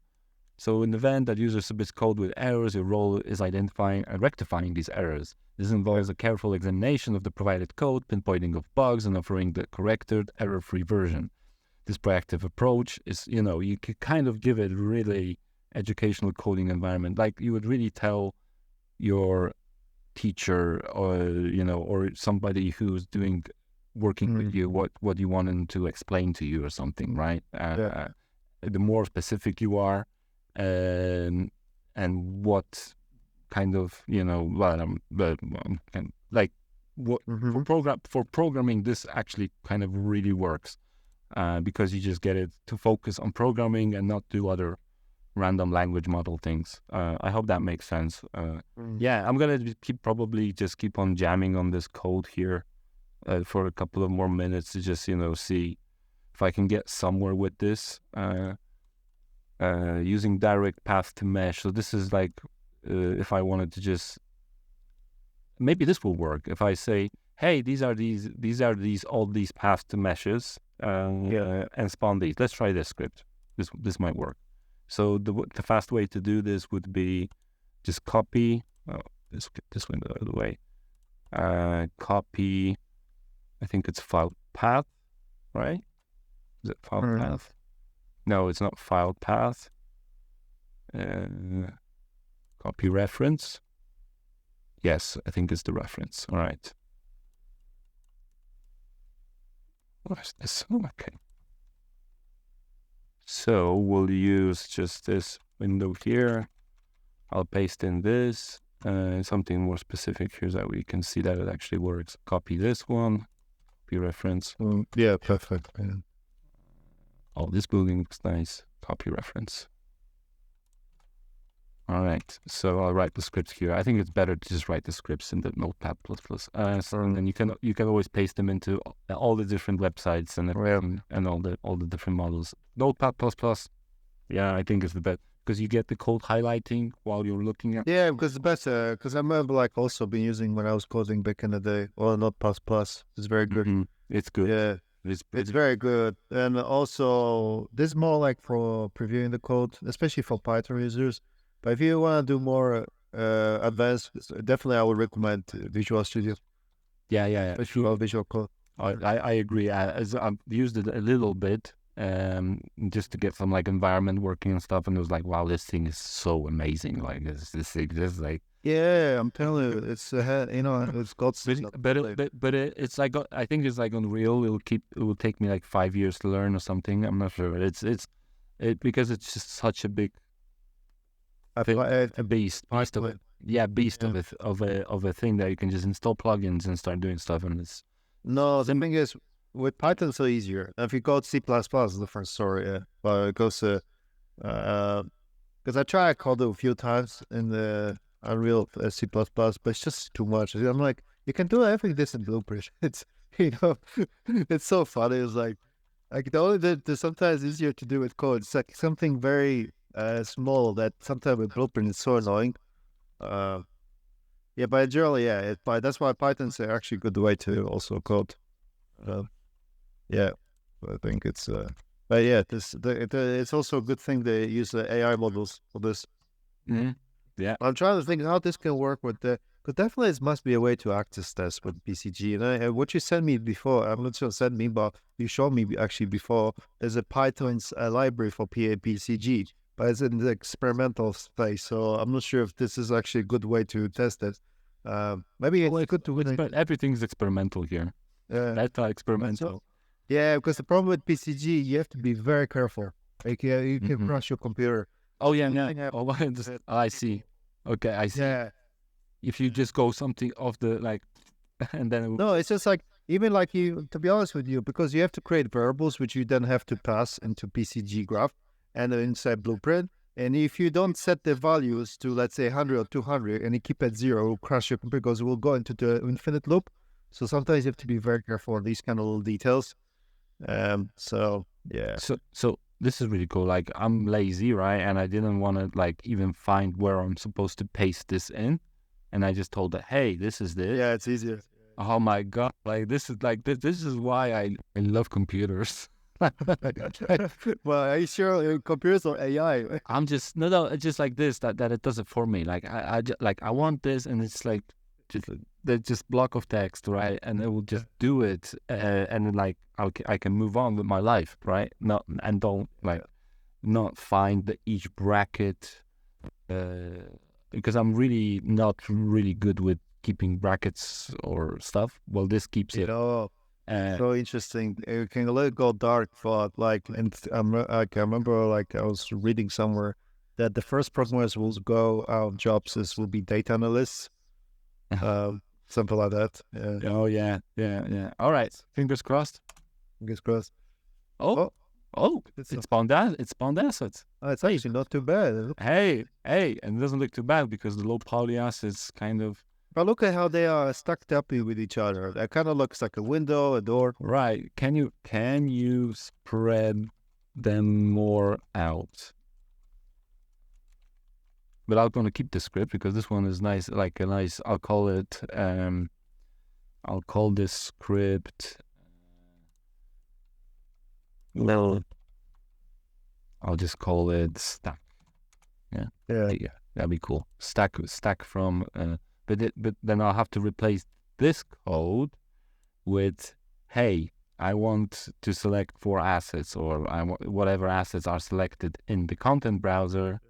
So in the event that user submits code with errors, your role is identifying and rectifying these errors. This involves a careful examination of the provided code, pinpointing of bugs, and offering the corrected, error-free version. This proactive approach is, you could kind of give it a really educational coding environment. Like you would really tell your teacher or somebody who's working with you what you want them to explain to you or something, right? The more specific you are, and what kind of for programming, this actually kind of really works because you just get it to focus on programming and not do other random language model things. I hope that makes sense. Yeah, I'm gonna probably keep on jamming on this code here for a couple of more minutes to just see if I can get somewhere with this. Using direct path to mesh. So this is like if I wanted to just, maybe this will work. If I say, hey, these are all these paths to meshes, and spawn these. Let's try this script. This might work. So the fast way to do this would be just copy. Oh, this window out of the way. Copy. I think it's file path, right? Is it file path? No, it's not file path. Copy reference. Yes, I think it's the reference. All right. What is this? Okay. So we'll use just this window here. I'll paste in this. Something more specific here so that we can see that it actually works. Copy this one. Copy reference. Yeah, perfect. Yeah. Oh, this building looks nice. Copy reference. All right. So I'll write the scripts here. I think it's better to just write the scripts in the Notepad++. And then you can always paste them into all the different websites and all the different models. Notepad++. Yeah, I think it's the best because you get the code highlighting while you're looking at. Yeah, because the best, because I remember like also been using when I was coding back in the day, or not plus plus. It's very good. Mm-hmm. It's good. Yeah, it's very good. And also, this is more like for previewing the code, especially for Python users. But if you want to do more advanced, definitely I would recommend Visual Studio. Yeah. Especially for Visual Code. I agree. As I've used it a little bit, just to get some like environment working and stuff, and it was like, wow, this thing is so amazing. Like this thing, just like. Yeah, I'm telling you, it's it's got. It's like I think it's like Unreal. It will take me like 5 years to learn or something. I'm not sure. It's because it's just such a big. A beast of it. Yeah, beast of a thing that you can just install plugins and start doing stuff, and it's. No, the thing is, with Python, it's so easier. If you go to C++, it's a different story. Yeah, but it goes to, because I tried code it a few times in the Unreal C++, but it's just too much. I'm like, you can do everything this in Blueprint. It's it's so funny. It's like the sometimes easier to do with code. It's like something very small that sometimes with Blueprint is so annoying. Yeah, but generally, yeah, that's why Python's actually a good way to also code. Yeah, I think it's. But yeah, it's also a good thing they use the AI models for this. Mm-hmm. Yeah, I'm trying to think how this can work with the. But definitely, it must be a way to access this with PCG. And what you sent me before, I'm not sure sent me, but you showed me actually before. There's a Python's library for PCG, but it's in the experimental phase. So I'm not sure if this is actually a good way to test it. Maybe it's good to. Everything's experimental here. That's experimental. Yeah, because the problem with PCG, you have to be very careful. Like, you can crash your computer. Oh yeah. Oh, I see. Okay, I see. Yeah. If you just go something off the like, and then no, it's just like even like you. To be honest with you, because you have to create variables which you then have to pass into PCG graph and inside Blueprint. And if you don't set the values to let's say 100 or 200, and you keep at 0, it will crash your computer because it will go into the infinite loop. So sometimes you have to be very careful on these kind of little details. So yeah. So this is really cool. Like I'm lazy, right? And I didn't want to like even find where I'm supposed to paste this in. And I just told it, hey, this is this. Yeah, it's easier. Oh my God. Like this is like this is why I love computers. Well, are you sure computers or AI? I'm just no, it's just like this that it does it for me. Like I just, like I want this, and it's like just block of text, right? And it will just do it, and then like I can move on with my life, right? Not find each bracket, because I'm really not really good with keeping brackets or stuff. Well, this keeps it. So interesting. You can let it go dark, but like, and I remember like I was reading somewhere that the first programmers will go out of jobs will be data analysts. Something like that. Yeah. Oh yeah. All right. Fingers crossed. Fingers crossed. Oh, it's bound assets. Oh, it's actually not too bad. Hey, and it doesn't look too bad because the low poly assets kind of. But look at how they are stacked up with each other. That kind of looks like a window, a door. Right. Can you spread them more out? But I'm going to keep the script because this one is nice. Like a nice. I'll call it. I'll call this script. Well, I'll just call it stack. Yeah. That'd be cool. Stack from. But then I'll have to replace this code with, hey, I want to select 4 assets, or I want whatever assets are selected in the content browser.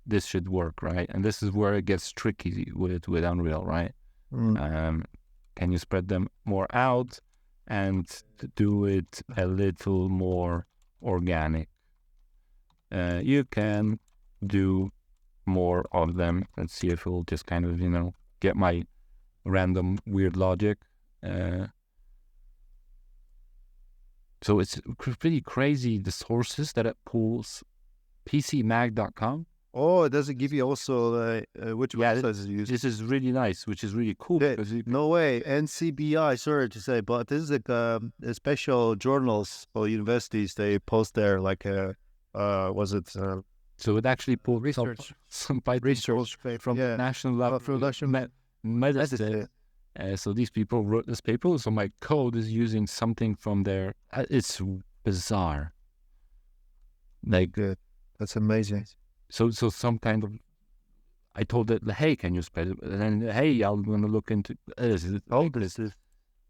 This should work, right? And this is where it gets tricky with Unreal, right? Can you spread them more out and do it a little more organic? You can do more of them. Let's see if we'll just kind of, get my random weird logic. So it's pretty crazy, the sources that it pulls. PCMag.com. Oh, does it give you also which websites you use? This is really nice, which is really cool. Because No way, NCBI. Sorry to say, but this is like a special journals for universities. They post there like was it so it actually pulled research some Python research from the National Lab for Medicine. So these people wrote this paper. So my code is using something from there. It's bizarre. Like that's amazing. So some kind of. I told it, hey, can you spread it? And then, hey, I'm going to look into this.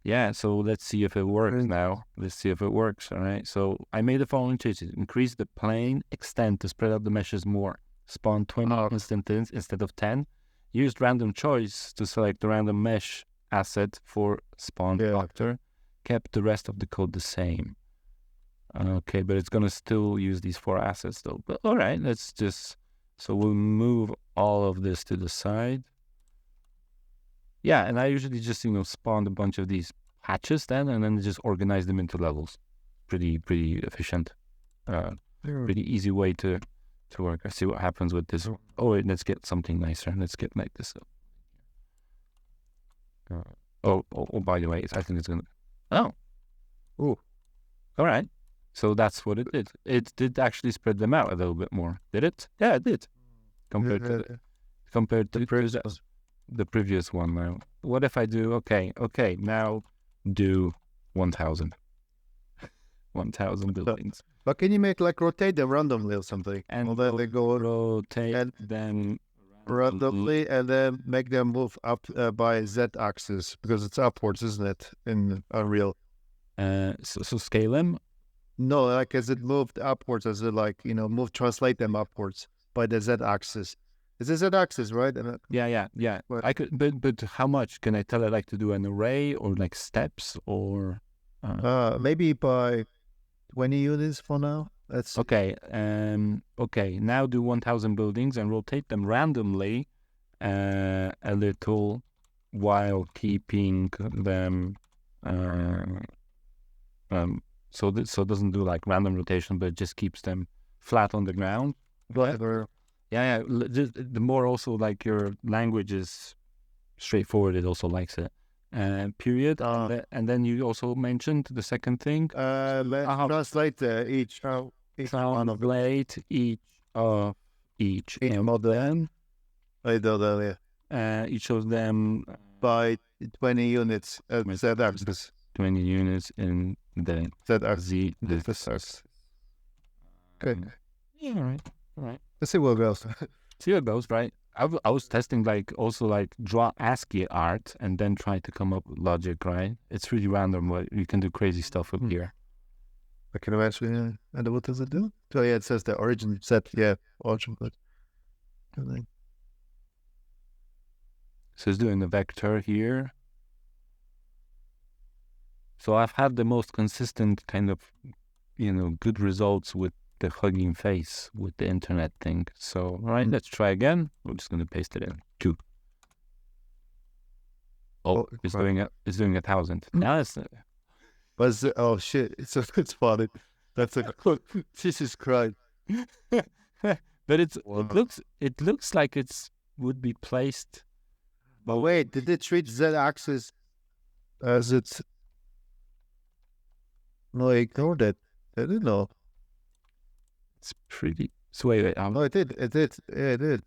Yeah, so let's see if it works now. Let's see if it works, all right? So I made the following changes. Increase the plane extent to spread out the meshes more. Spawn 20 instances instead of 10. Used random choice to select the random mesh asset for spawn factor. Kept the rest of the code the same. Okay, but it's going to still use these 4 assets though. But all right, let's just... So we'll move all of this to the side. Yeah, and I usually just, spawn a bunch of these patches then, and then just organize them into levels. Pretty efficient. Pretty easy way to work. I see what happens with this. Oh, wait, let's get something nicer. Let's get like this. By the way, I think it's going to... Oh. All right. So that's what it did. It did actually spread them out a little bit more. Did it? Yeah, it did. Compared to the previous one now. What if I do, okay, now do 1,000. 1,000 buildings. But can you make like rotate them randomly or something? And then they go rotate them randomly and then make them move up by z-axis because it's upwards, isn't it, in Unreal? So scale them? No, like as it moved upwards, as it translate them upwards by the z-axis. It's a z-axis, right? Yeah. Right. I could, but how much can I tell it? Like to do an array or like steps or? Maybe by 20 units for now. That's okay. Okay. Now do 1,000 buildings and rotate them randomly, a little, while keeping them. So it doesn't do like random rotation, but it just keeps them flat on the ground. Whatever. Yeah. The more also like your language is straightforward, it also likes it. Period. And then you also mentioned the second thing. Let's translate each one of each of them. I do that, yeah. Each of them by 20 units at z-axis. 20 units in the z-axis. Okay. Yeah, all right. Let's see what goes. Right? I was testing draw ASCII art and then try to come up with logic, right? It's really random. You can do crazy stuff up here. I can imagine. And what does it do? So yeah, it says the origin set. Yeah, origin. So it's doing the vector here. So I've had the most consistent kind of, good results with the Hugging Face with the internet thing. So, all right, let's try again. We're just going to paste it in. 2. It's doing 1,000. Now it's... oh shit! It's funny. That's a Jesus Christ. But it looks like it's would be placed. But wait, did it treat z-axis as it's? No, I ignored it. I didn't know. It's pretty. So wait. No, it did. It did. Yeah, it did.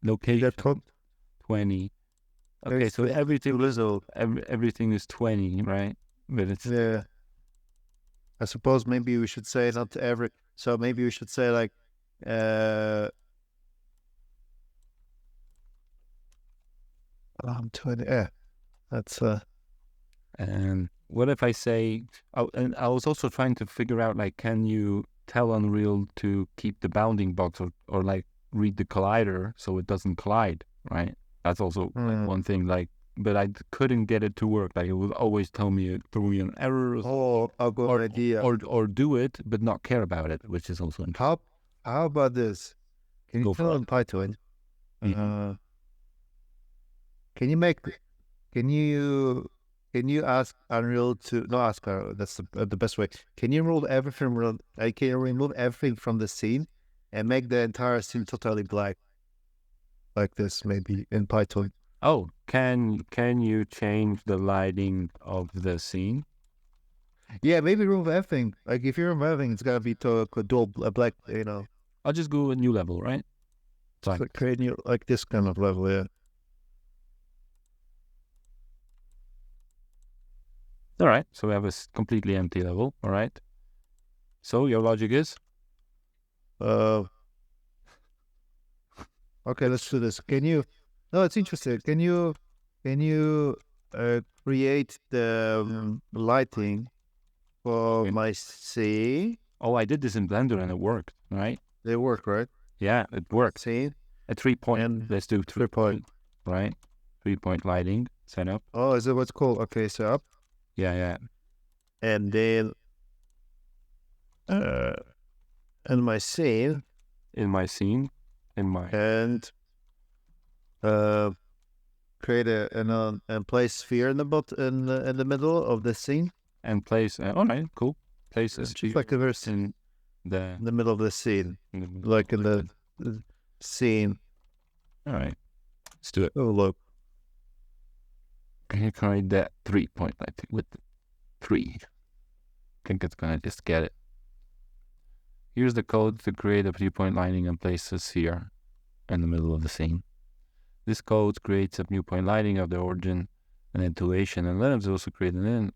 Location 20. Okay, so everything is 20, right? But it's I suppose maybe we should say not every. So maybe we should say like. 20. Yeah, that's. And what if I say? And I was also trying to figure out can you tell Unreal to keep the bounding box or read the collider so it doesn't collide, right? That's also one thing. But I couldn't get it to work. It would always tell me throw me an error. Oh, a good idea. Or do it but not care about it, which is also how about this? Can you tell in Python? Mm-hmm. Can you can you ask Unreal to not ask Unreal? That's the best way. Can you remove everything? Can you remove everything from the scene and make the entire scene totally black, like this, maybe in Python? Oh, can you change the lighting of the scene? Yeah, maybe remove everything. Like if you remove everything, it's gotta be to a dual black. I'll just go a new level, right? So create new like this kind of level. Yeah. All right. So we have a completely empty level. All right. So your logic is? Okay, let's do this. Can you? No, it's interesting. Can you create the lighting for my scene? Oh, I did this in Blender and it worked, right? They work, right? Yeah, it worked. Scene. A 3-point. And let's do 3-point, right? 3-point lighting setup. Oh, is that what's called? Okay, so up. Yeah. And then in my scene. And create a place sphere in the middle of the scene. And place. All right, cool. Place it's just like a verse in the middle of the scene, like in the scene. All right, let's do it. Oh look. Can you create that 3-point lighting with 3? I think it's gonna just get it. Here's the code to create a 3-point lighting and place this here in the middle of the scene. This code creates a new point lighting of the origin and intuition, and let us also create an in.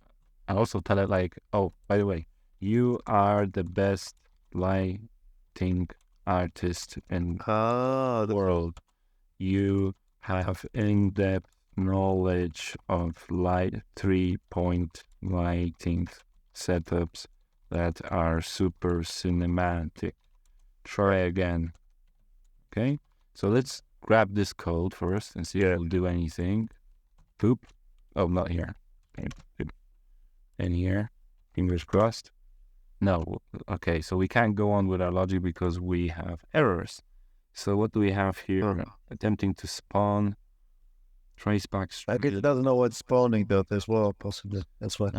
I also tell it like, oh, by the way, you are the best lighting artist in the world. You have in-depth knowledge of 3-point lighting setups that are super cinematic. Try again. Okay, so let's grab this code first and see if it'll do anything. Boop. Oh, not here. Okay. In here. Fingers crossed. No. Okay, so we can't go on with our logic because we have errors. So what do we have here? Attempting to spawn traceback. I guess it doesn't know what's spawning though as well, possibly. That's why.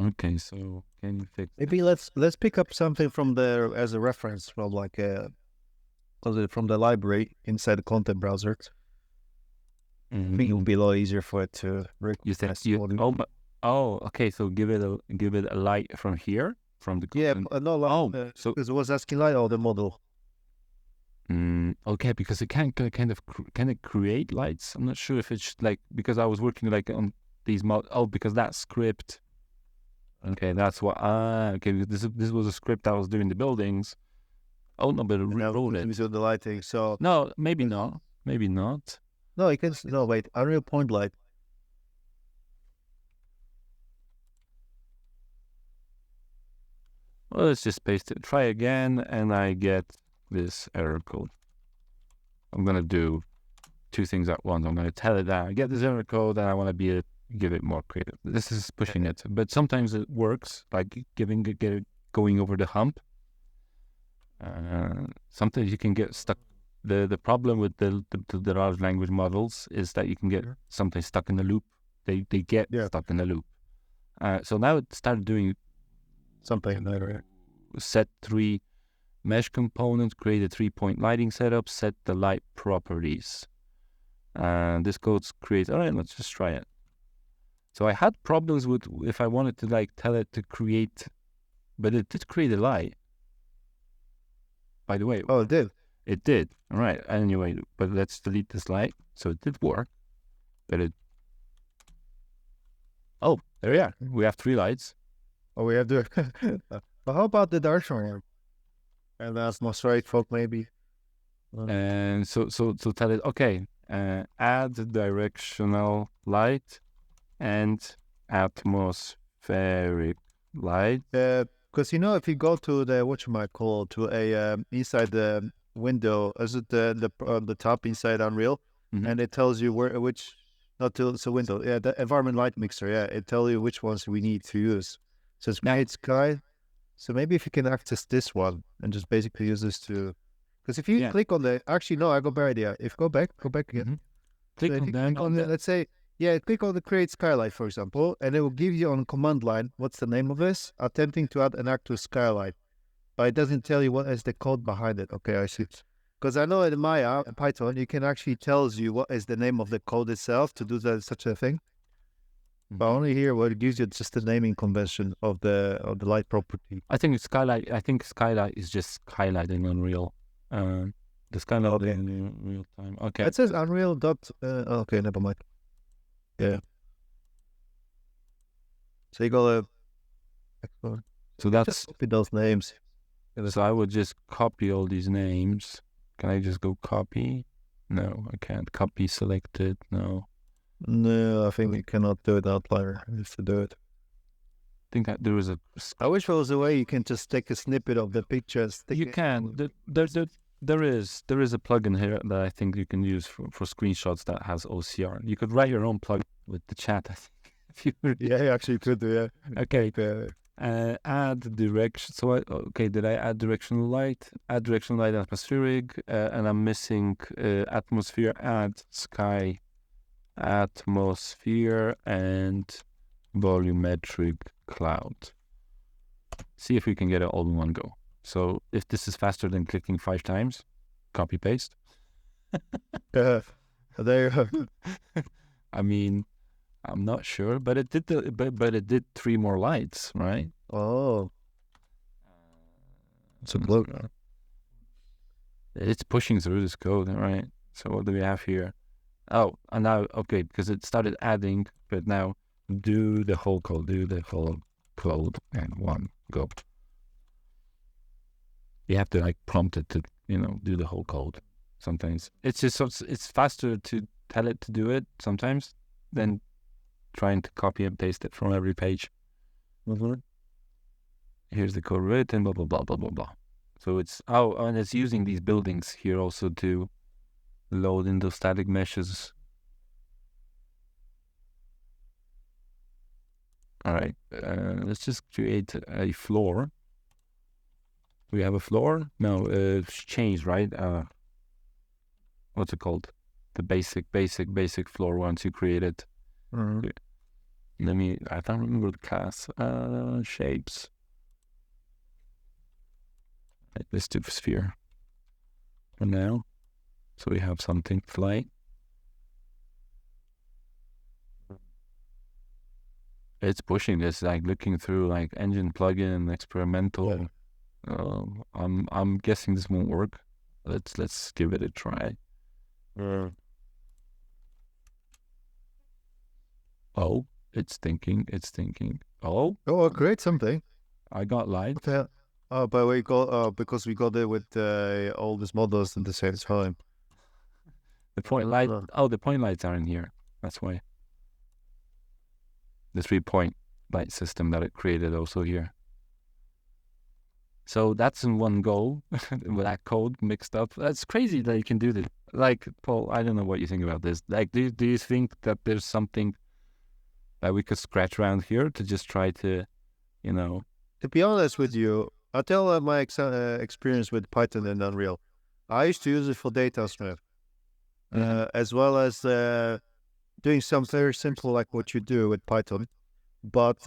Okay, so can you fix maybe let's pick up something from there as a reference from like from the library inside the content browser. I think it would be a lot easier for it to request. Okay, so give it a light from here, from the content. Yeah, no, so because it was asking light or the model. Okay, because it can it create lights? I'm not sure if it's like, because I was working like on these because that script. Okay, that's what. Okay, this was a script I was doing the buildings. Oh no, but it rewrote it. The lighting. So no, maybe not. Maybe not. No, you can. No, wait. Unreal point light. Well, let's just paste it. Try again, and I get this error code. I'm gonna do 2 things at once. I'm gonna tell it that I get this error code, and I want to give it more creative. This is pushing it, but sometimes it works, like going over the hump. Sometimes you can get stuck. The problem with the large language models is that you can get something stuck in the loop. They get stuck in the loop. So now it started doing something there. Set 3 mesh components, create a 3-point lighting setup, set the light properties. This code creates. All right, let's just try it. So I had problems with if I wanted to like tell it to create, but it did create a light. By the way. Oh, it did. It did. All right. Anyway, but let's delete this light. So it did work, but it. Oh, there we are. We have 3 lights. Oh, we have to. But how about the direction one? And atmospheric fog maybe. And so tell it, okay, add directional light and atmospheric light. Because if you go to the to a inside the window, is it the top inside Unreal, and it tells you which window, the environment light mixer, it tells you which ones we need to use. So it's night sky. So maybe if you can access this one and just basically use this to, because if you click on I got a better idea. If go back again. Click on let's say Yeah, click on the create skylight, for example, and it will give you on command line, what's the name of this? Attempting to add an active skylight. But it doesn't tell you what is the code behind it. Okay, I see. Because I know in Maya, in Python, you can actually tells you what is the name of the code itself to do such a thing. But only here, what it gives you just the naming convention of the light property. I think skylight. I think skylight is just skylight in Unreal. The skylight in real time. Okay. It says Unreal dot. Okay, never mind. Yeah. So you gotta. So that's just copy those names. So I would just copy all these names. Can I just go copy? No, I can't. Copy selected. No. No, I think you cannot do it. Outlier just to do it. I think that there was a. I wish there was a way you can just take a snippet of the pictures. You can. There is a plugin here that I think you can use for screenshots that has OCR. You could write your own plugin with the chat. I think. Yeah, you actually could do. Yeah. Okay. Add direction. So did I add directional light? Add directional light atmospheric, and I'm missing atmosphere. Add sky, atmosphere, and volumetric cloud. See if we can get it all in one go. So if this is faster than clicking 5 times, copy paste. There you go. I mean, I'm not sure, but it did but it did 3 more lights, right? Oh, it's a bloat. It's pushing through this code, right? So what do we have here? Oh, and now okay, because it started adding, but now do the whole code, and 1 go. You have to like prompt it to do the whole code. Sometimes it's just it's faster to tell it to do it sometimes than trying to copy and paste it from every page. Here's the code written, blah blah blah blah blah blah. So it's and it's using these buildings here also to load in those static meshes. All right, let's just create a floor. We have a floor? No, it's changed, right? What's it called? The basic floor once you create it. I don't remember the class. Shapes. Right, let's do sphere for now. So we have something flight. It's pushing this, like looking through like engine plugin, experimental. Yeah. I'm guessing this won't work. Let's give it a try. Oh, it's thinking. Oh, create something. I got light. Oh, but we got because we got it with all these models at the same time. The point light. Oh, the point lights are in here. That's why. The 3-point light system that it created also here. So that's in one go with that code mixed up. That's crazy that you can do this. Like, Paul, I don't know what you think about this. Like, do you think that there's something that we could scratch around here to just try to, To be honest with you, I'll tell my experience with Python and Unreal. I used to use it for data smith, as well as doing something very simple like what you do with Python. But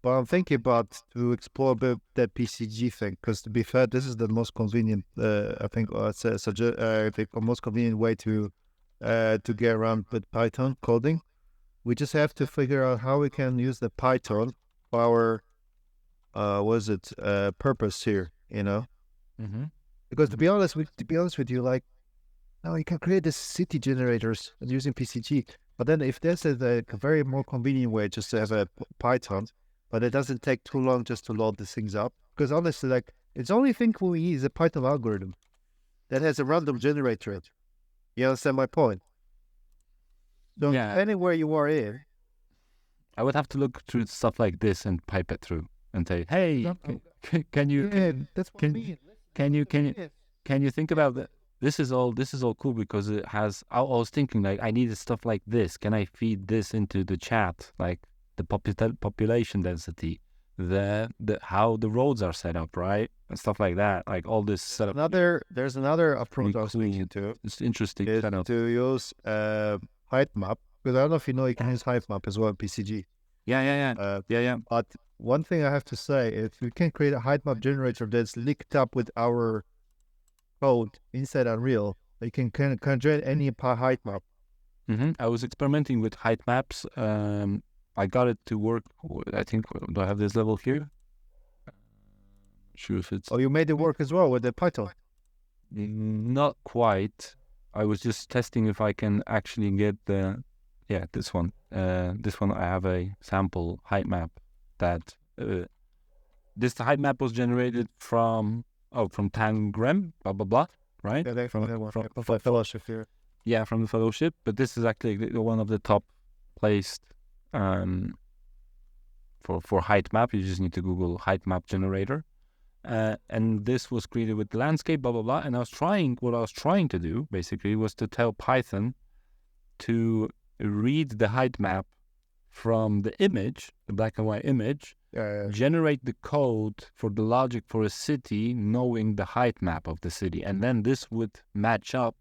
I'm thinking about to explore a bit that PCG thing, because to be fair, this is the most convenient. I think the most convenient way to get around with Python coding. We just have to figure out how we can use the Python for our purpose here. Because to be honest with you, like, now you can create the city generators using PCG. But then if there's a very more convenient way just to have a Python, but it doesn't take too long just to load these things up. Because honestly, like, it's only thing we need is a Python algorithm that has a random generator. You understand my point? So yeah. Anywhere you are in, I would have to look through stuff like this and pipe it through and say, hey, can you? Yeah, that's what I mean. Can you think about that? This is all cool because it has. I was thinking like I needed stuff like this. Can I feed this into the chat, like the population density, the how the roads are set up, right, and stuff like that. Like all this setup. There's another approach I was thinking to. It's interesting. To use height map because I don't know if you know, you can use height map as well in PCG. Yeah. But one thing I have to say, if we can create a height map generator that's linked up with our code inside Unreal, you can generate any height map. I was experimenting with height maps. I got it to work. I think, do I have this level here? Sure if it's... Oh, you made it work as well with the Python? Not quite. I was just testing if I can actually get this one. This one I have a sample height map that this height map was generated from Tangram, blah blah blah, right? Yeah, from the fellowship here. Yeah, from the fellowship. But this is actually one of the top placed for height map. You just need to Google height map generator. And this was created with the landscape, blah, blah, blah. And what I was trying to do, basically, was to tell Python to read the height map from the image, the black and white image, generate the code for the logic for a city, knowing the height map of the city. And then this would match up.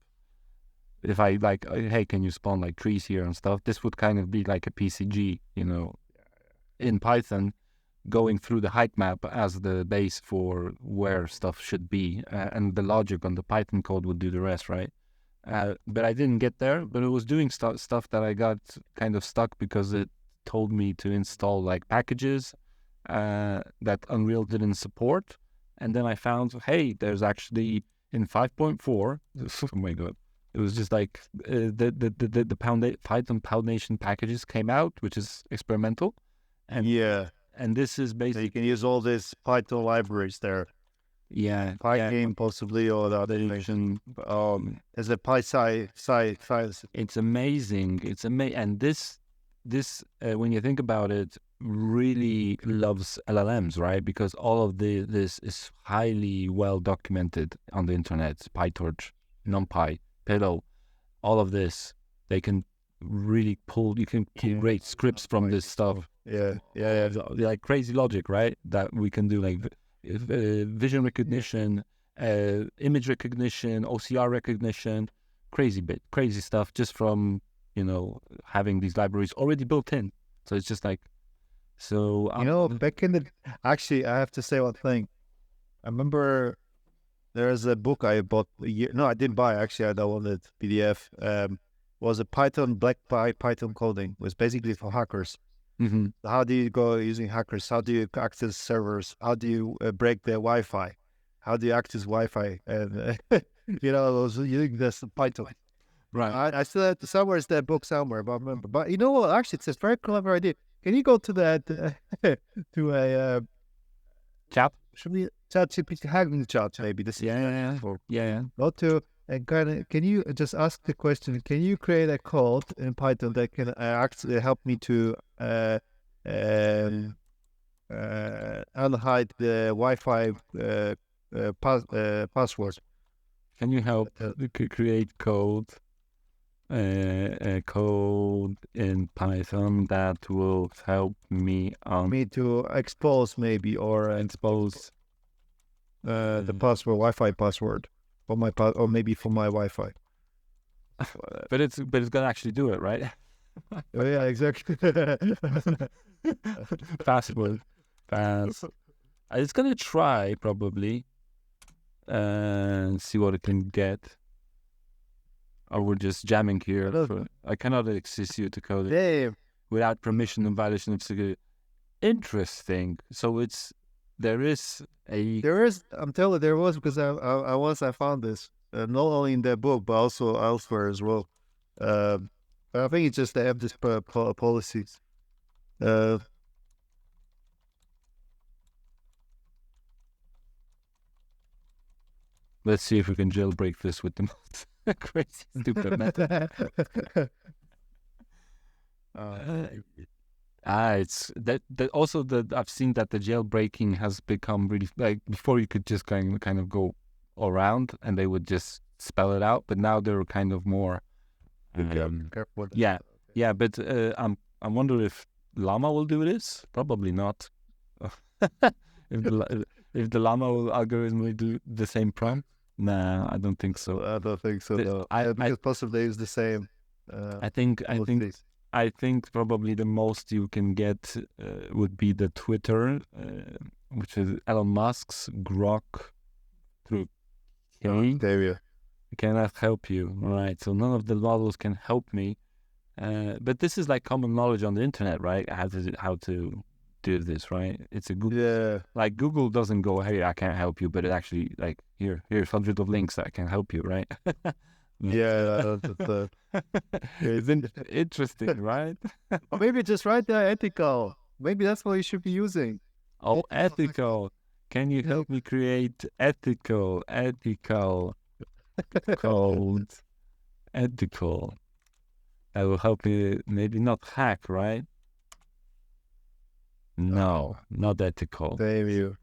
If I like, hey, can you spawn like trees here and stuff? This would kind of be like a PCG, in Python, going through the height map as the base for where stuff should be, and the logic on the Python code would do the rest, right? But I didn't get there, but it was doing stuff that I got kind of stuck because it told me to install like packages that Unreal didn't support. And then I found, hey, there's actually in 5.4, oh my God, it was just like the Python Foundation packages came out, which is experimental. And this is basically... So you can use all these Python libraries there. Yeah. Pygame possibly, or the other thing. There's a PySci files. It's amazing. It's amazing. And this when you think about it, really loves LLMs, right? Because all of this is highly well documented on the internet. PyTorch, NumPy, Pillow, all of this. They can really pull, you can create scripts from this stuff. Yeah. Like crazy logic, right? That we can do like vision recognition, image recognition, OCR recognition, crazy stuff just from, having these libraries already built in. So it's just like, back in actually, I have to say one thing. I remember there's a book I bought I didn't buy, actually, I downloaded PDF. Was a black Python coding. It was basically for hackers. Mm-hmm. How do you go using hackers? How do you access servers? How do you break their Wi-Fi? How do you access Wi-Fi? And those using this Python. Right. I still have somewhere is that book somewhere, but I remember. But you know what? Actually, it's a very clever idea. Can you go to that to a chat? Should we chat hacking chat maybe? This yeah. Go to. And can you just ask the question? Can you create a code in Python that can actually help me to unhide the Wi-Fi password? Can you help create code in Python that will help me to expose maybe or expose the password, Wi-Fi password? For my or maybe for my Wi-Fi. but it's gonna actually do it, right? Oh, yeah, exactly. Password. It's gonna try probably and see what it can get. Or we're just jamming here. I cannot assist you to code it without permission and violation of security. Interesting. So I'm telling you, there was, because I found this not only in their book but also elsewhere as well. But I think it's just they have this policies. Let's see if we can jailbreak this with the most crazy stupid method. It's that also I've seen that the jailbreaking has become really, like, before you could just kind of go around and they would just spell it out, but now they're kind of more careful. But I wonder if Llama will do this. Probably not. if the Llama algorithm will do the same prompt. Nah, I don't think so. I don't think so. No. Because possibly it's the same. I think I think probably the most you can get would be the Twitter, which is Elon Musk's Grok through K. There you. Cannot help you. All right. So none of the models can help me. But this is like common knowledge on the internet, right? How to do this, right? It's a Google. Yeah. Like Google doesn't go, hey, I can't help you, but it actually like here's hundreds of links that can help you, right? Yeah. It's interesting, right? Or maybe just write there ethical. Maybe that's what you should be using. Oh, ethical. Can you help me create ethical code? Ethical. That will help me maybe not hack, right? No, not ethical. Damn you.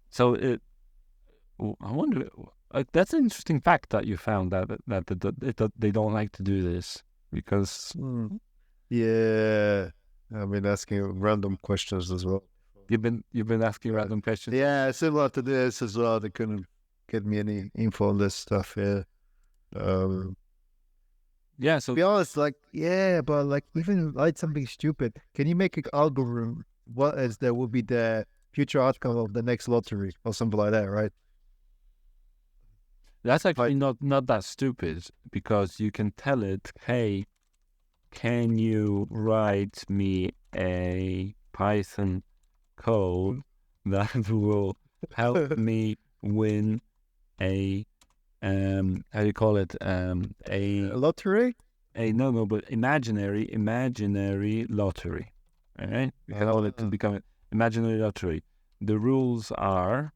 So I wonder. That's an interesting fact that you found that they don't like to do this because Yeah. I've been asking random questions as well. you've been asking random questions. Yeah, similar to this as well. They couldn't get me any info on this stuff. Yeah. Yeah. So To be honest, like, yeah, but like even like something stupid. Can you make an algorithm? What is there will be the future outcome of the next lottery or something like that, right? that's actually not that stupid because you can tell it, hey, can you write me a Python code that will help me win a how do you call it A lottery? but imaginary lottery. All right, we can call it to become an imaginary lottery. The rules are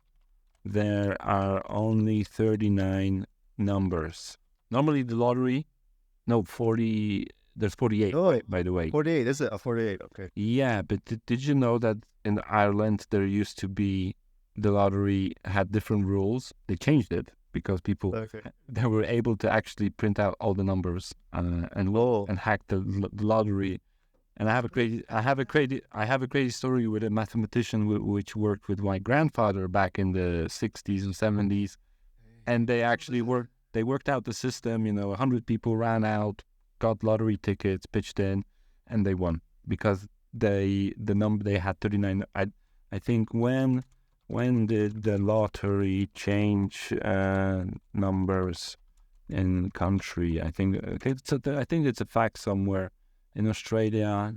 there are only 39 numbers. Normally the lottery, no 40. There's 48, Oh, by the way. 48, is it? 48, okay. Yeah, but did you know that in Ireland there used to be the lottery had different rules? They changed it because people they were able to actually print out all the numbers and hack the lottery. And I have a crazy story with a mathematician which worked with my grandfather back in the 60s and 70s, and they actually worked out the system. 100 people ran out, got lottery tickets, pitched in, and they won because they had 39. I think when did the lottery change numbers in country? I think it's a fact somewhere in Australia.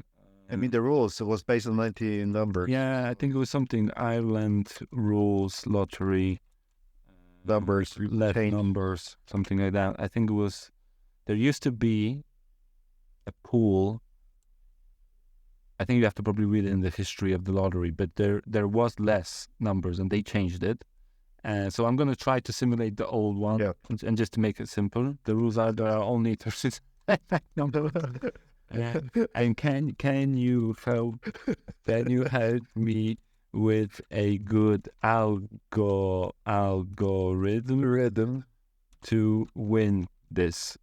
I mean, the rules, it was based on 90 numbers. Yeah, I think it was something Ireland rules lottery Numbers, left numbers, something like that. I think it was there used to be a pool. I think you have to probably read it in the history of the lottery, but there was less numbers and they changed it. So I'm going to try to simulate the old one and just to make it simple. The rules are there are only 36 numbers. And can you help me with a good algorithm to win this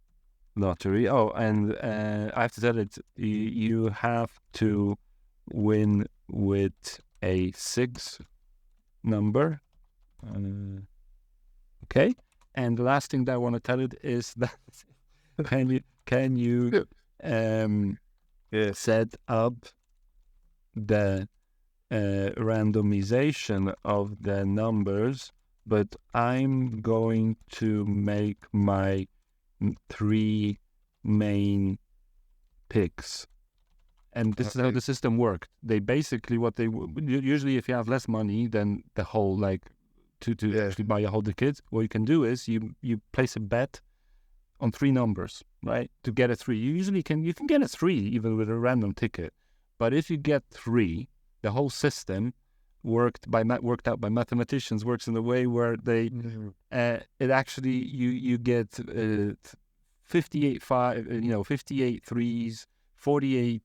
lottery? Oh, and I have to tell it, you have to win with a 6 number. Okay. And the last thing that I want to tell it is that can you set up the randomization of the numbers, but I'm going to make my 3 main picks. And this is how the system worked. They basically usually if you have less money than the whole to actually buy a whole ticket, what you can do is you place a bet on 3 numbers, right? To get a 3. You can get a 3 even with a random ticket. But if you get 3, the whole system worked out by mathematicians works in a way where they it actually you get 58 threes, 48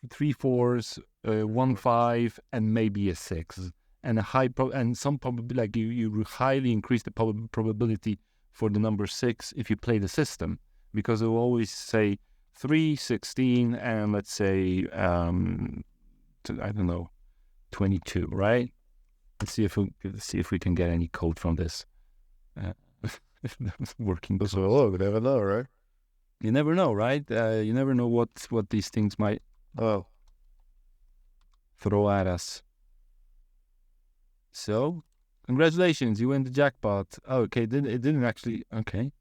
3 4s, 1 5, and maybe a 6, and some probability you highly increase the probability for the number 6 if you play the system, because it will always say 3, 16, and let's say I don't know, 22, right? Let's see if we can get any code from this. Working. So we never know, right? You never know, right? You never know what these things might throw at us. So, congratulations, you win the jackpot. Oh, okay, it didn't actually. Okay.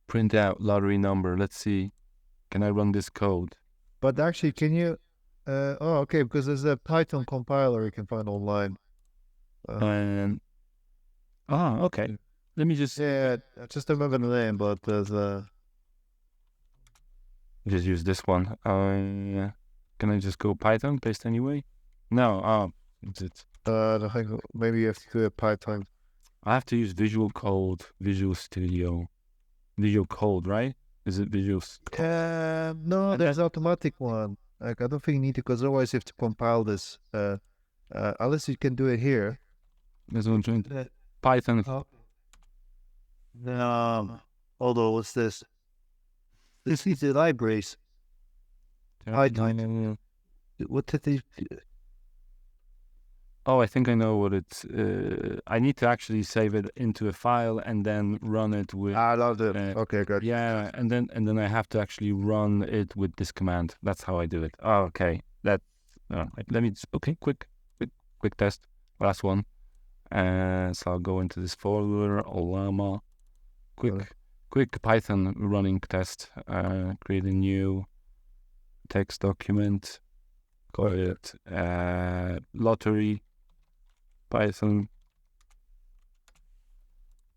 Print out lottery number. Let's see. Can I run this code? But actually, can you? Okay, because there's a Python compiler you can find online. And okay. Let me just. Yeah, I just don't remember the name, but there's just use this one. Can I just go Python paste anyway? No. Is it? I think maybe you have to do a Python. I have to use Visual Code, Visual Studio, Visual Code, right? Is it Visual? No, there's automatic one. Like I don't think you need to, because otherwise you have to compile this. Unless you can do it here. There's one Python. No. Although what's this? This is the libraries. Python. What did they? Oh, I think I know what it's. I need to actually save it into a file and then run it with. I love it. Okay, good. Yeah, and then I have to actually run it with this command. That's how I do it. Oh, okay. Let me. Okay, quick test. Last one. So I'll go into this folder. Olama. Quick Python running test. Create a new text document. Call it lottery. Python,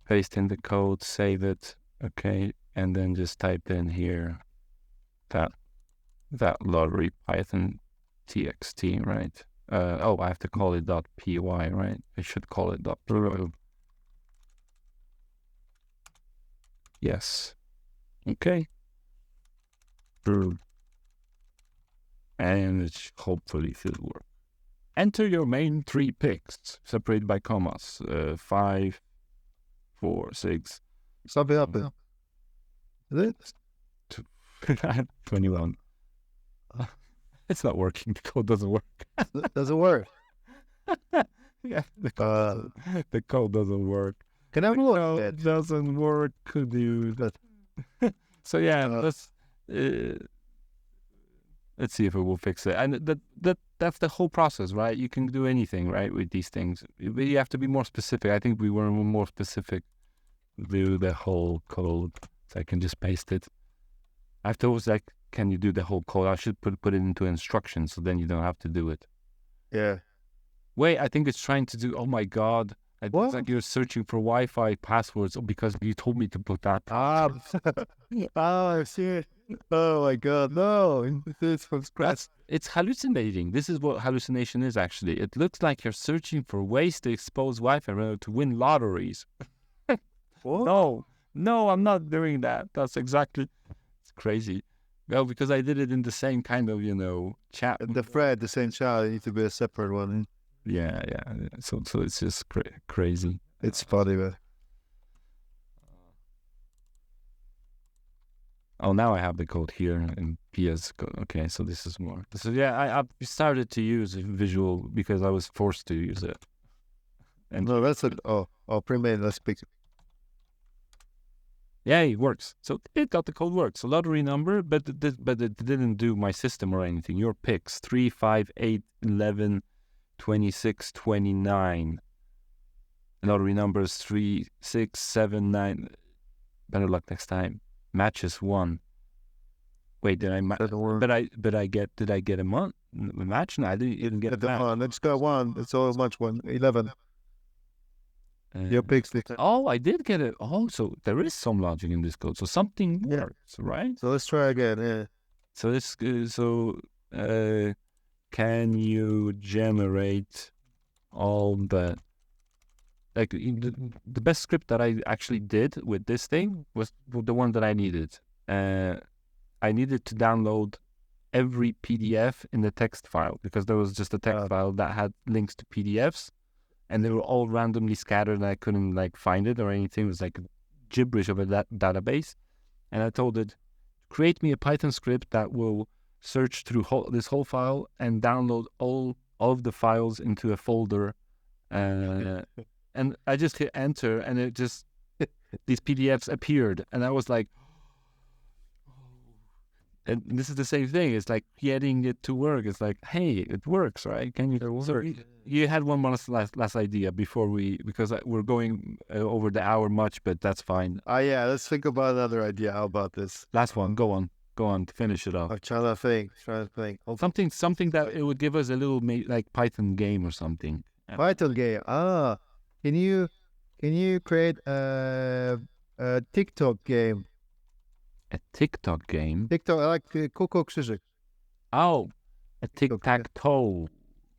paste in the code, save it, okay, and then just type in here that lottery Python txt, right? I have to call it .py, right? I should call it .py. Yes. Okay. And it hopefully should work. Enter your main 3 picks, separated by commas. 5, 4, 6. Sum it up. Is it? 21. It's not working. The code doesn't work. Doesn't work. Yeah, the code doesn't work. Can I look? It doesn't work, dude. So yeah, let's see if it will fix it. And that's the whole process, right? You can do anything, right, with these things. You have to be more specific. I think we were more specific. Do the whole code, so I can just paste it. I have to always can you do the whole code? I should put it into instructions, so then you don't have to do it. Yeah. Wait, I think it's trying to do. Oh my god! It's like you're searching for Wi-Fi passwords because you told me to put that. I see it. Oh my god, no! This from scratch. It's hallucinating. This is what hallucination is actually. It looks like you're searching for ways to expose Wi-Fi to win lotteries. What? No, I'm not doing that. That's exactly. It's crazy. Well, because I did it in the same kind of, chat. The same chat. It needs to be a separate one. Yeah. So it's just crazy. It's funny, man. Oh, now I have the code here in PS code. Okay, so this is more. So yeah, I started to use Visual because I was forced to use it. And no, that's it. Pre-made. Let's pick. Yeah, it works. So it got the code work. So lottery number, but it didn't do my system or anything. Your picks 3, 5, 8, 11, 26, 29. Lottery numbers 3, 6, 7, 9. Better luck next time. Matches 1. Wait, did I? Did I get a match? No, I didn't get a match. Let's go 1. It's all much 1. 11. Your picks. Oh, I did get it. Oh, so there is some logic in this code. So something works, right? So let's try again. Yeah. So can you generate all the the best script that I actually did with this thing was the one that I needed. I needed to download every PDF in the text file because there was just a text file that had links to PDFs. And they were all randomly scattered, and I couldn't find it or anything. It was like gibberish of a database. And I told it, create me a Python script that will search through this whole file and download all of the files into a folder. And I just hit enter, and it just these PDFs appeared, and I was like, and this is the same thing. It's like getting it to work. It's like, hey, it works, right? Can you? So you had one more last idea before because we're going over the hour much, but that's fine. Yeah, let's think about another idea. How about this? Last one. Go on. Finish it off. I'm trying to think. Something that it would give us a little like Python game or something. Python game. Can you create a TikTok game? A TikTok game? TikTok, like Coco Krzyżyk. Oh, a tic-tac-toe.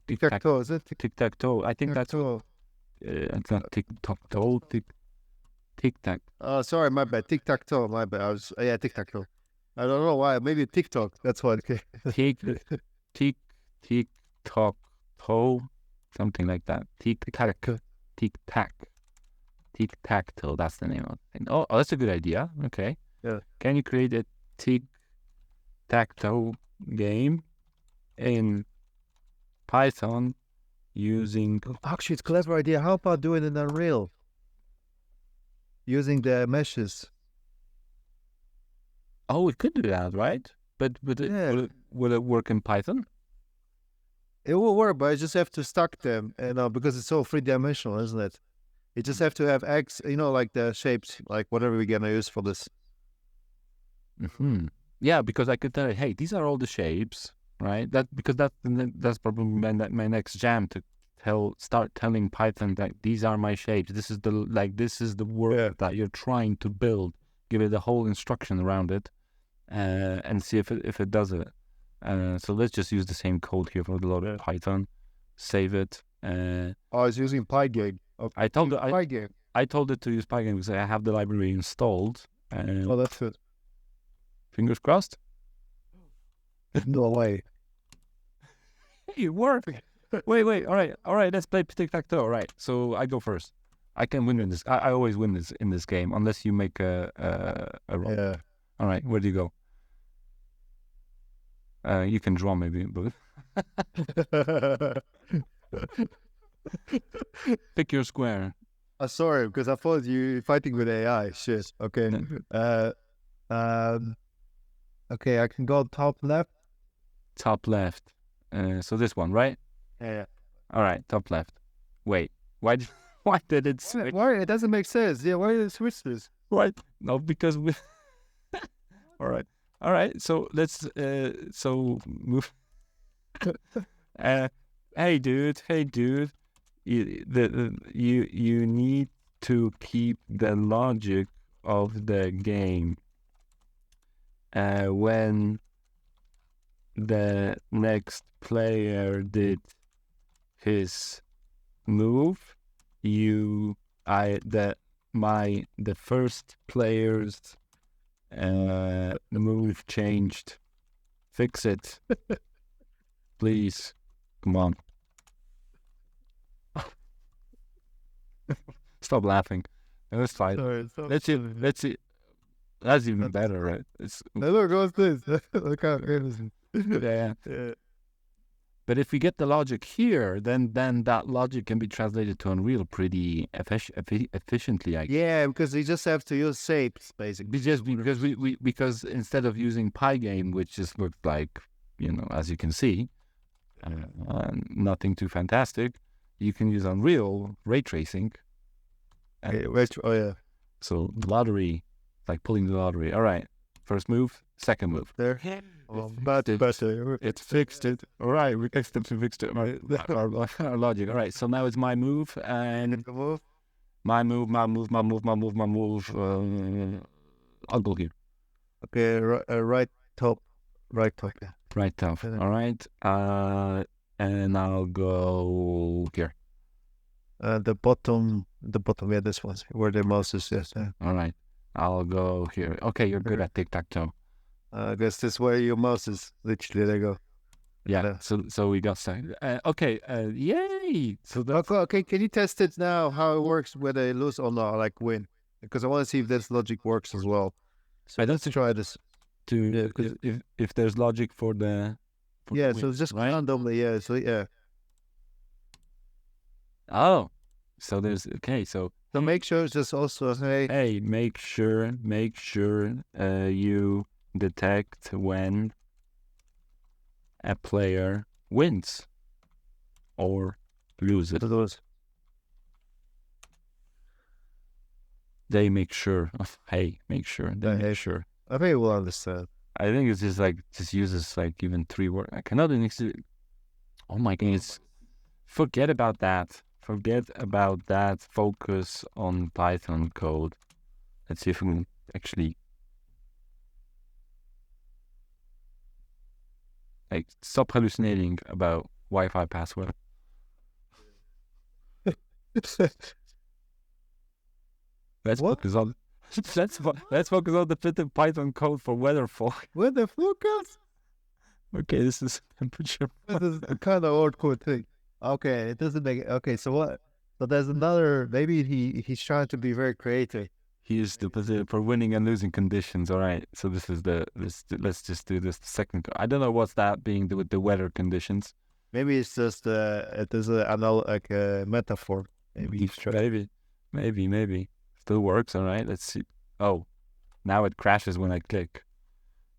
Tic-tac-toe, is it? Tic-tac-toe. I think that's... it's not tic-tac-toe. Tic-tac. Oh, sorry, my bad. Tic-tac-toe, my bad. Tic-tac-toe. I don't know why. Maybe TikTok. That's why. Tic-tac-toe. Something like that. Tic-tac-toe. That's the name of the thing. Oh, that's a good idea. Okay. Yeah. Can you create a tic-tac-toe game in Python using... Actually, it's a clever idea. How about doing it in Unreal? Using the meshes. Oh, it could do that, right? But will it work in Python? It will work, but I just have to stack them, because it's so three-dimensional, isn't it? You just have to have X, like the shapes, like whatever we're gonna use for this. Mm-hmm. Yeah, because I could tell you, hey, these are all the shapes, right? That's probably my next jam, to start telling Python that these are my shapes. This is the work that you're trying to build. Give it a whole instruction around it, and see if it does it. So let's just use the same code here for the load of Python. Save it. It's using Pygame. Okay. I told it Pygame. I told it to use Pygame because I have the library installed. That's good. Fingers crossed. No way. Hey, it worked. Wait. All right. Let's play tic-tac-toe. All right. So I go first. I can win in this. I always win this in this game unless you make a roll. Yeah. All right. Where do you go? You can draw maybe, but pick your square. Sorry, because I thought you were fighting with AI. Shit. Okay. Okay, I can go top left. Top left. So this one, right? Yeah. All right, top left. Wait, why did it switch? Why? It doesn't make sense. Yeah, why did it switch this? Right? No, because we... All right. So let's move. Hey dude. You need to keep the logic of the game. When the next player did his move, the first player's the move changed. Fix it, please. Come on. Stop laughing. That's fine. Sorry, Let's see. That's even better, right? Look, what's this? Look how innocent. Yeah. But if we get the logic here, then that logic can be translated to Unreal pretty efficiently, I guess. Yeah, because you just have to use shapes, basically. Because instead of using Pygame, which just looked like, as you can see, nothing too fantastic, you can use Unreal ray tracing. So lottery, like pulling the lottery. All right, first move, second move. There. It fixed it. All right, we fixed it. Our logic. All right, so now it's my move and my move. I'll go here. Okay, right top. Right top. All right. And I'll go here. The bottom. Yeah, this one where the mouse is. Yes. All right. I'll go here. Okay, you're good at tic-tac-toe. I guess this is where your mouse is. Literally, there you go. Yeah. So we got started. Okay. Yay! So that's... Okay. Can you test it now? How it works, whether it lose or not, like win? Because I want to see if this logic works as well. So let's try this. If there's logic for the... so it's just randomly. Yeah. So yeah. Oh. So there's So make sure it's just also hey, make sure you detect when a player wins or loses. They make sure. Hey, make sure. They make sure. I think we'll understand. I think it's just like, just uses like even 3 words. I cannot. Oh my goodness. Forget about that. Forget about that. Focus on Python code. Let's see if we can actually like stop hallucinating about Wi-Fi password. Let's focus on let's focus on the fit of Python code for weather fog. Weather focus? Okay, this is temperature. This is kind of awkward thing. Okay, it doesn't make okay. So what? So there's another. Maybe he's trying to be very creative. He is the for winning and losing conditions. All right. So this is let's just do this second. I don't know what's that being with the weather conditions. Maybe it's just it is like a metaphor. Maybe maybe still works. All right. Let's see. Oh, now it crashes when I click.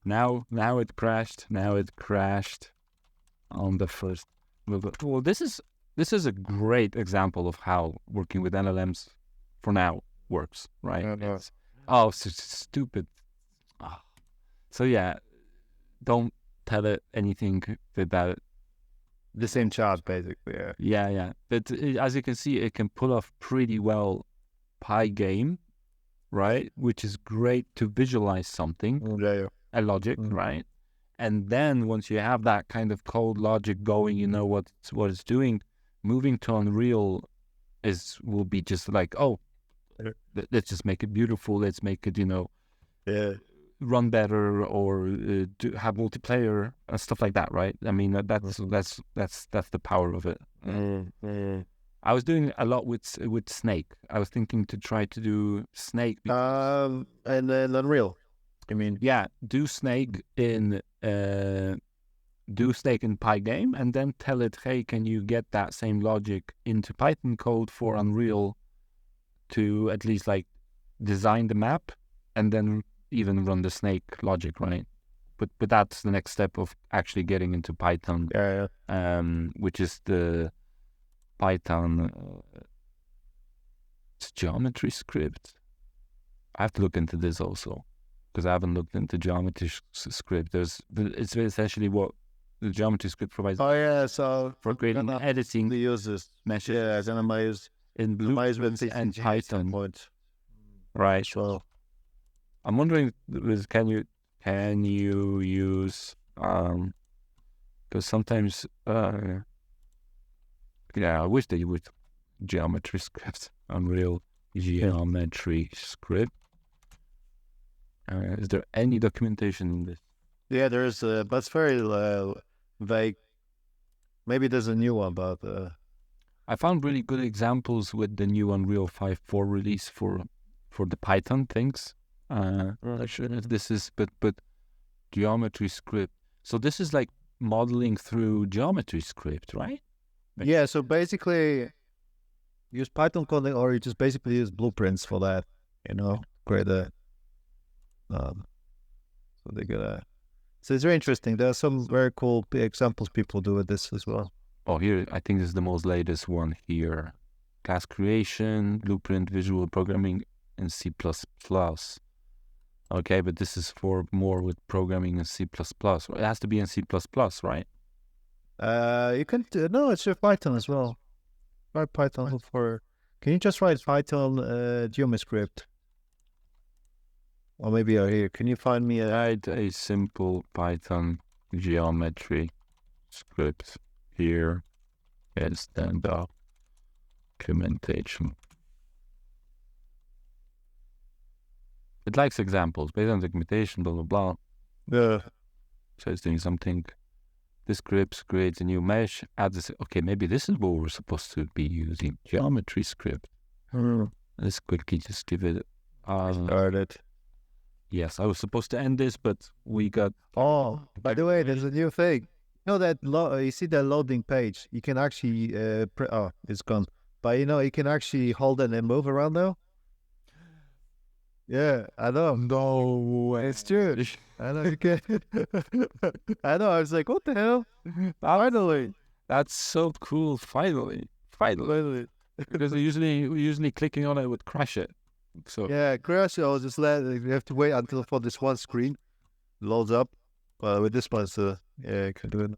Now it crashed. Now it crashed on the first. Well, this is a great example of how working with LLMs for now works, right? Oh, so stupid. Oh. So yeah, don't tell it anything about it. The same chart, basically. Yeah. But as you can see, it can pull off pretty well Pygame, right? Which is great to visualize something, a logic, right? And then once you have that kind of code logic going, you know what it's doing. Moving to Unreal will be just like, oh, let's just make it beautiful. Let's make it, run better or have multiplayer and stuff like that, right? I mean, that's the power of it. I was doing a lot with Snake. I was thinking to try to do Snake. And then Unreal. I mean, yeah, do Snake in Pygame and then tell it, hey, can you get that same logic into Python code for Unreal to at least like design the map and then even run the Snake logic, right? But that's the next step of actually getting into Python, which is the Python geometry script. I have to look into this also, because I haven't looked into geometry script. It's essentially what the geometry script provides. Oh yeah, so for creating editing the users meshes. Yeah, then I use in Blueprint and Python. Right. So I'm wondering, can you use because sometimes I wish that you would geometry script, Unreal geometry script. Is there any documentation in this? Yeah, there is, but it's very vague. Maybe there's a new one, but I found really good examples with the new Unreal 5.4 release for the Python things. This is but geometry script. So this is like modeling through geometry script, right? Yeah. So basically, use Python coding, or you just basically use blueprints for that. Create a. So they get So it's very interesting. There are some very cool examples people do with this as well. Oh, here I think this is the most latest one here. Class creation, blueprint, visual programming in C++. Okay, but this is for more with programming in C++. It has to be in C++, right? You can no, it's with Python as well. Write Python for. Can you just write Python geometry script? Or maybe here. Can you find me write a simple Python geometry script here as the documentation. It likes examples based on documentation, blah, blah, blah. Yeah. So it's doing something. This script creates a new mesh. Add this. Okay, maybe this is what we're supposed to be using. Geometry script. Let's quickly just give it. Started. Yes, I was supposed to end this, but we got. Oh, by the way, there's a new thing. That you see the loading page. You can actually it's gone. But you can actually hold it and move around now. Yeah, I know. No way. It's true. I know you can. I know. I was like, what the hell? Finally. That's so cool. Finally. Finally. Because usually clicking on it would crash it. So Yeah, crash. I'll just let you have to wait until for this one screen loads up. With this one, yeah, you can do it.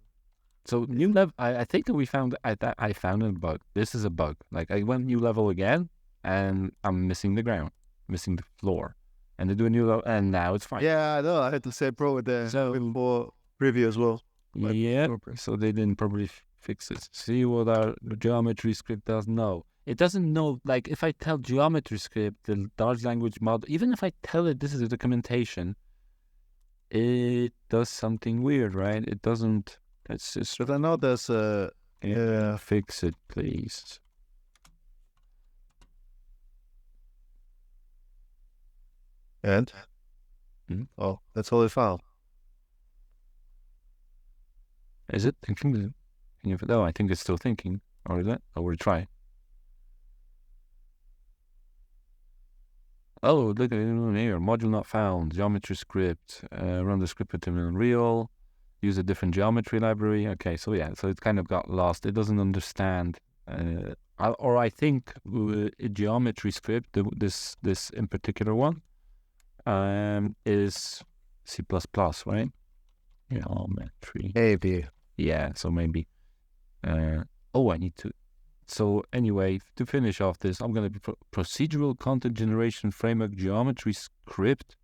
So new level. I think that we found. I found a bug. This is a bug. Like I went new level again, and I'm missing the ground, missing the floor, and they do a new level, and now it's fine. Yeah, I know. I had to say pro with the before preview as well. Yeah. So they didn't probably fix it. See what our geometry script does? No, it doesn't know. Like if I tell geometry script, the large language model, even if I tell it this is a documentation, it does something weird, right? It doesn't. That's just. But I know there's yeah. Fix it, please. And? Oh, that's all I found. Is it thinking? No, I think it's still thinking. Or is it? Oh, we'll try. Oh, look at it here. Module not found. Geometry script. Run the script with Unreal. Use a different geometry library. Okay, so yeah, so it kind of got lost. It doesn't understand. Or I think a geometry script, this in particular one, is C++, right? Geometry. Maybe. Yeah, so maybe. I need to. So anyway, to finish off this, I'm going to be Procedural Content Generation Framework Geometry Script.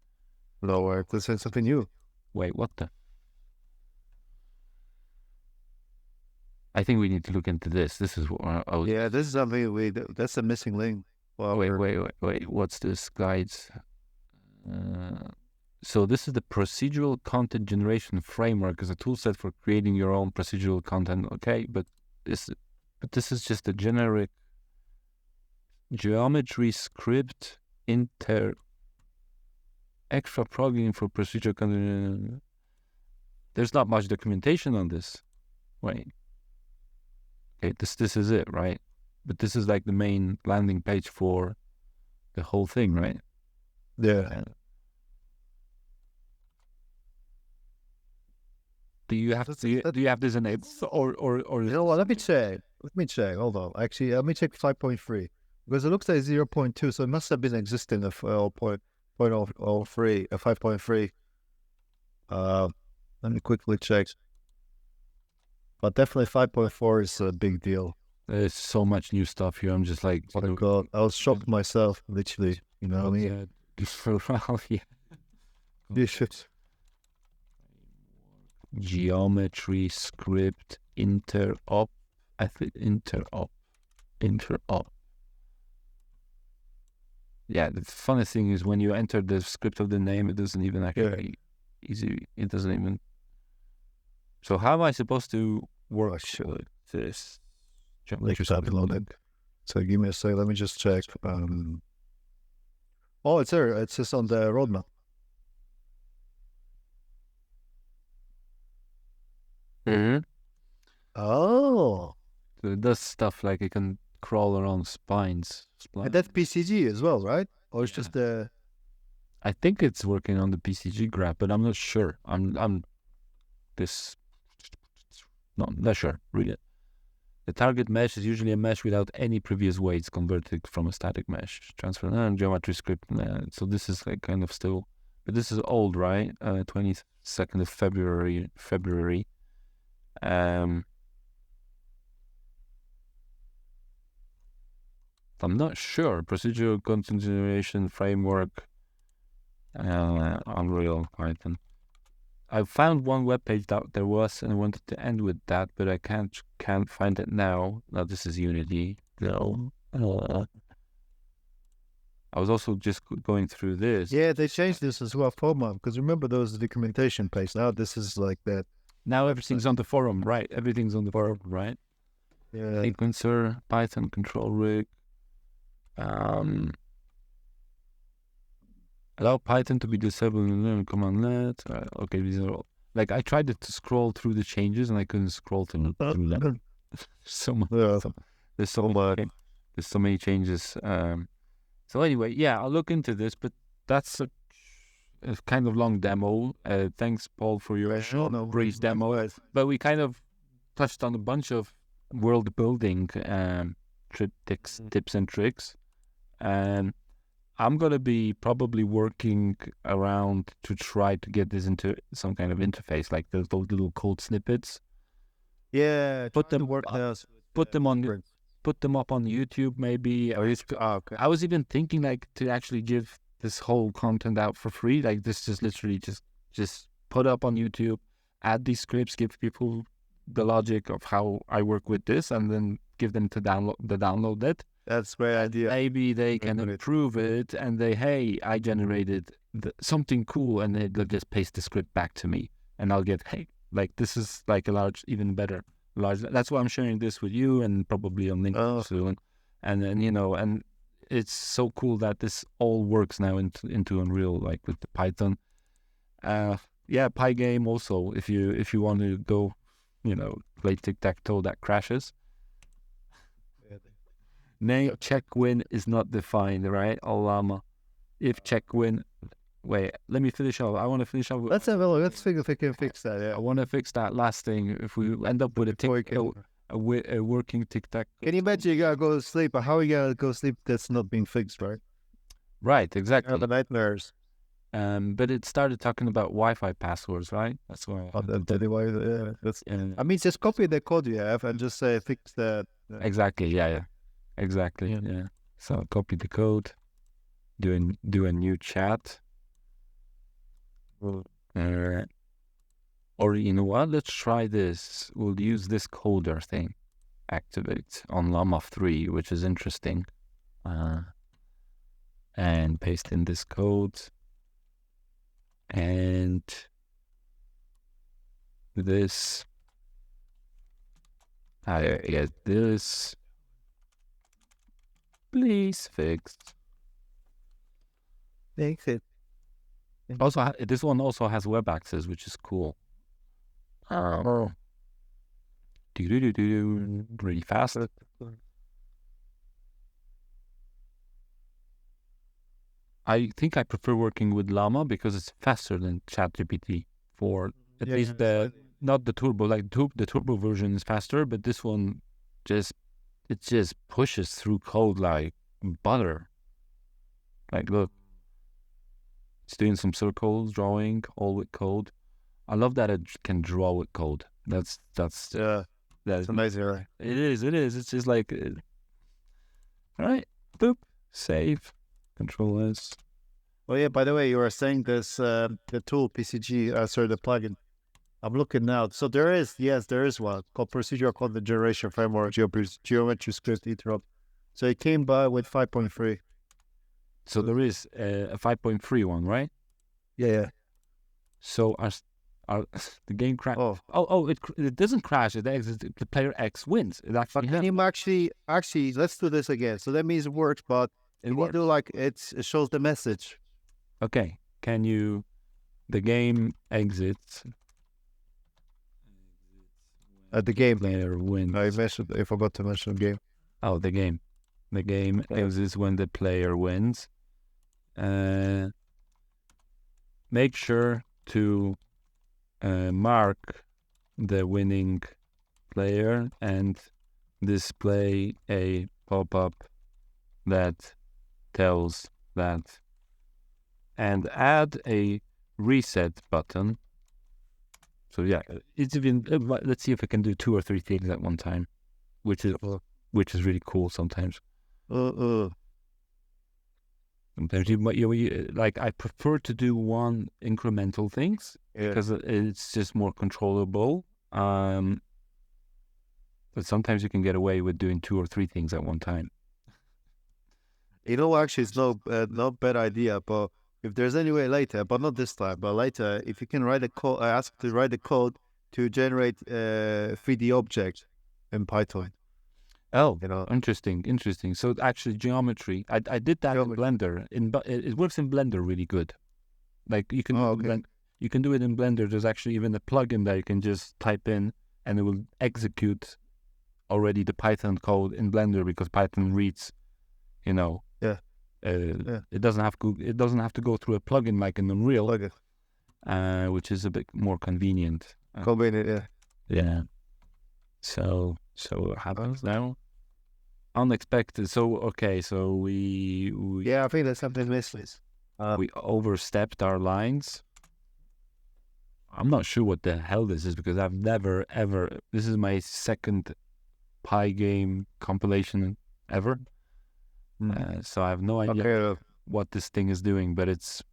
No, let's say something new. Wait, what the? I think we need to look into this. This is what I was... Yeah, this is something that's a missing link. Well, wait. What's this, guides? So this is the Procedural Content Generation Framework as a tool set for creating your own procedural content. Okay, but this is just a generic geometry script extra plugin for procedural content. There's not much documentation on this. Wait. Okay, this is it, right? But this is like the main landing page for the whole thing, right? Yeah. Do you have this enabled or you know what? Let me check. Hold on. Actually, let me check 5.3 because it looks like 0.2, so it must have been existing of 0.03, 5.3. Let me quickly check. But definitely 5.4 is a big deal. There's so much new stuff here. I'm just like, oh my God, I was shocked myself, literally. You know what I mean? Yeah. You should. Geometry script interop. I think interop. Yeah, the funny thing is when you enter the script of the name, it doesn't even actually easy. It doesn't even. So how am I supposed to work this? Loaded. So give me a sec. Let me just check. Oh, it's there. It's just on the roadmap. Oh. So it does stuff like it can crawl around spines. And that's PCG as well, right? Or it's just the... I think it's working on the PCG graph, but I'm not sure. I'm not sure, really. The target mesh is usually a mesh without any previous weights converted from a static mesh. Transfer and geometry script. So this is like kind of still, but this is old, right? 22nd of February. I'm not sure. Procedural content generation framework. Unreal Python. I found one web page that there was, and I wanted to end with that, but I can't find it now. Now this is Unity. No. I was also just going through this. Yeah, they changed this as well, format, because remember there was a documentation page. Now this is like that. Now everything's on the forum, right? Everything's on the forum, right? Yeah. Sequencer, Python control rig. Allow Python to be disabled in command-let. Okay, these are all... Like, I tried to scroll through the changes, and I couldn't scroll through them. So much. Yeah. There's so many changes. So anyway, yeah, I'll look into this, but that's a kind of long demo. Thanks, Paul, for your short, brief demo. But we kind of touched on a bunch of world building tips and tricks. And I'm going to be probably working around to try to get this into some kind of interface, like those little code snippets. Yeah, put them up on YouTube maybe. I was even thinking like to actually give this whole content out for free. Like this is literally just put up on YouTube, add these scripts, give people the logic of how I work with this, and then give them to download it. That's a great idea. Maybe they can improve it, and hey, I generated something cool, and they'll just paste the script back to me, and I'll get, hey, like this is like a even better. That's why I'm sharing this with you, and probably on LinkedIn soon. And then and it's so cool that this all works now into Unreal, like with the Python. Pygame also. If you want to go, play tic-tac-toe that crashes. Name check win is not defined, right? Llama. If check win, wait, let me finish off. I want to finish off. Let's have a look. Let's think if we can fix that. Yeah. I want to fix that last thing. If we end up with a working tic-tac. Can you imagine you gotta go to sleep, but how are you gonna go to sleep that's not being fixed, right? Right, exactly. The nightmares. But it started talking about Wi-Fi passwords, right? That's why. I mean, just copy the code you have and just say fix that. Exactly. Yeah. Exactly. Yeah. So copy the code. Do a new chat. Or you know what? Let's try this. We'll use this coder thing. Activate on Llama 3, which is interesting. And paste in this code. And this. I get this. Please fix. Fix it. Also, this one also has web access, which is cool. Really fast. I think I prefer working with Llama because it's faster than ChatGPT for at least not the turbo. Like the turbo version is faster, but this one just pushes through code like butter. Like look, it's doing some circles, drawing, all with code. I love that it can draw with code. That's amazing, right? It is. It's just like, all right, boop, save. Control S. Oh yeah, by the way, you were saying this the tool PCG, the plugin. I'm looking now. So there is one called Procedural Content Generation Framework Geometry Script Interrupt. So it came by with 5.3. So there is a 5.3 one, right? Yeah. So the game crash. It doesn't crash. It exits. The player X wins. It actually. Can you actually let's do this again. So that means it works, but it works. Do like it shows the message. Okay. Can you? The game exits. The game player wins. I forgot to mention the game. Oh, the game. The game exits when the player wins. Make sure to mark the winning player and display a pop-up that tells that, and add a reset button. So yeah, it's even. Let's see if I can do 2 or 3 things at one time, which is really cool sometimes. Sometimes you like. I prefer to do one incremental things because it's just more controllable. But sometimes you can get away with doing 2 or 3 things at one time. Actually, it's not bad idea. But if there's any way later, but not this time, but later, if you can write a code, I ask to write the code to generate 3D object in Python. Oh, interesting. So actually, geometry. I did that in Blender. It works in Blender really good. Like you can you can do it in Blender. There's actually even a plugin that you can just type in, and it will execute already the Python code in Blender because Python reads, It doesn't have to go through a plugin like in Unreal, which is a bit more convenient. Yeah. So what happens now? Unexpected. So we I think there's something missing. we overstepped our lines. I'm not sure what the hell this is because I've never ever. This is my second Pygame compilation ever. So I have no idea what this thing is doing, but it's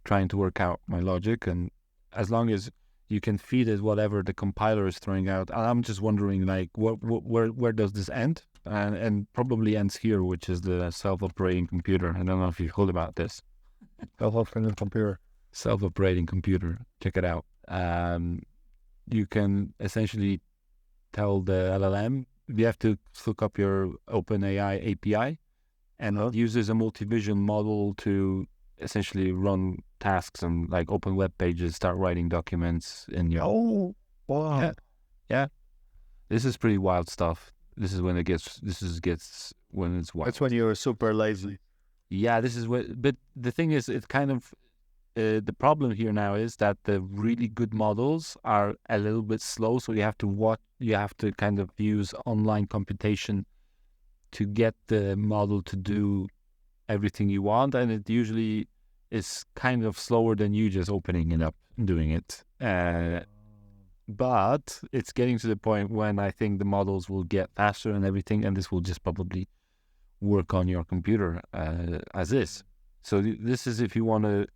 trying to work out my logic. And as long as you can feed it whatever the compiler is throwing out, I'm just wondering, like, where does this end? And probably ends here, which is the self-operating computer. I don't know if you've heard about this. Self-operating computer. Self-operating computer. Check it out. You can essentially tell the LLM, you have to look up your OpenAI API, and it uses a multi-vision model to essentially run tasks and like open web pages, start writing documents in your... Oh, wow. Yeah. This is pretty wild stuff. This is when when it's wild. That's when you're super lazy. Yeah, but the thing is, it kind of, the problem here now is that the really good models are a little bit slow, so you have to kind of use online computation to get the model to do everything you want, and it usually is kind of slower than you just opening it up and doing it. But it's getting to the point when I think the models will get faster and everything, and this will just probably work on your computer as is. So this is if you want to,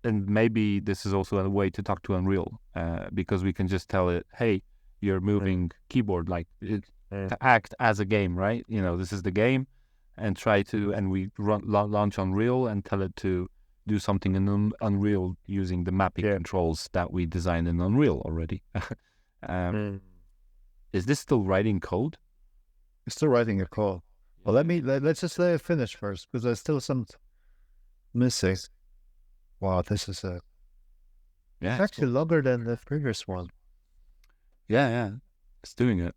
and maybe this is also a way to talk to Unreal, because we can just tell it, hey, you're moving keyboard, like to act as a game, right? This is the game, and we launch Unreal and tell it to do something in Unreal using the mapping controls that we designed in Unreal already. Is this still writing code? It's still writing a code. Well, let's just let it finish first, because there's still some missing. Wow, this is it's actually longer than the previous one. Yeah, it's doing it.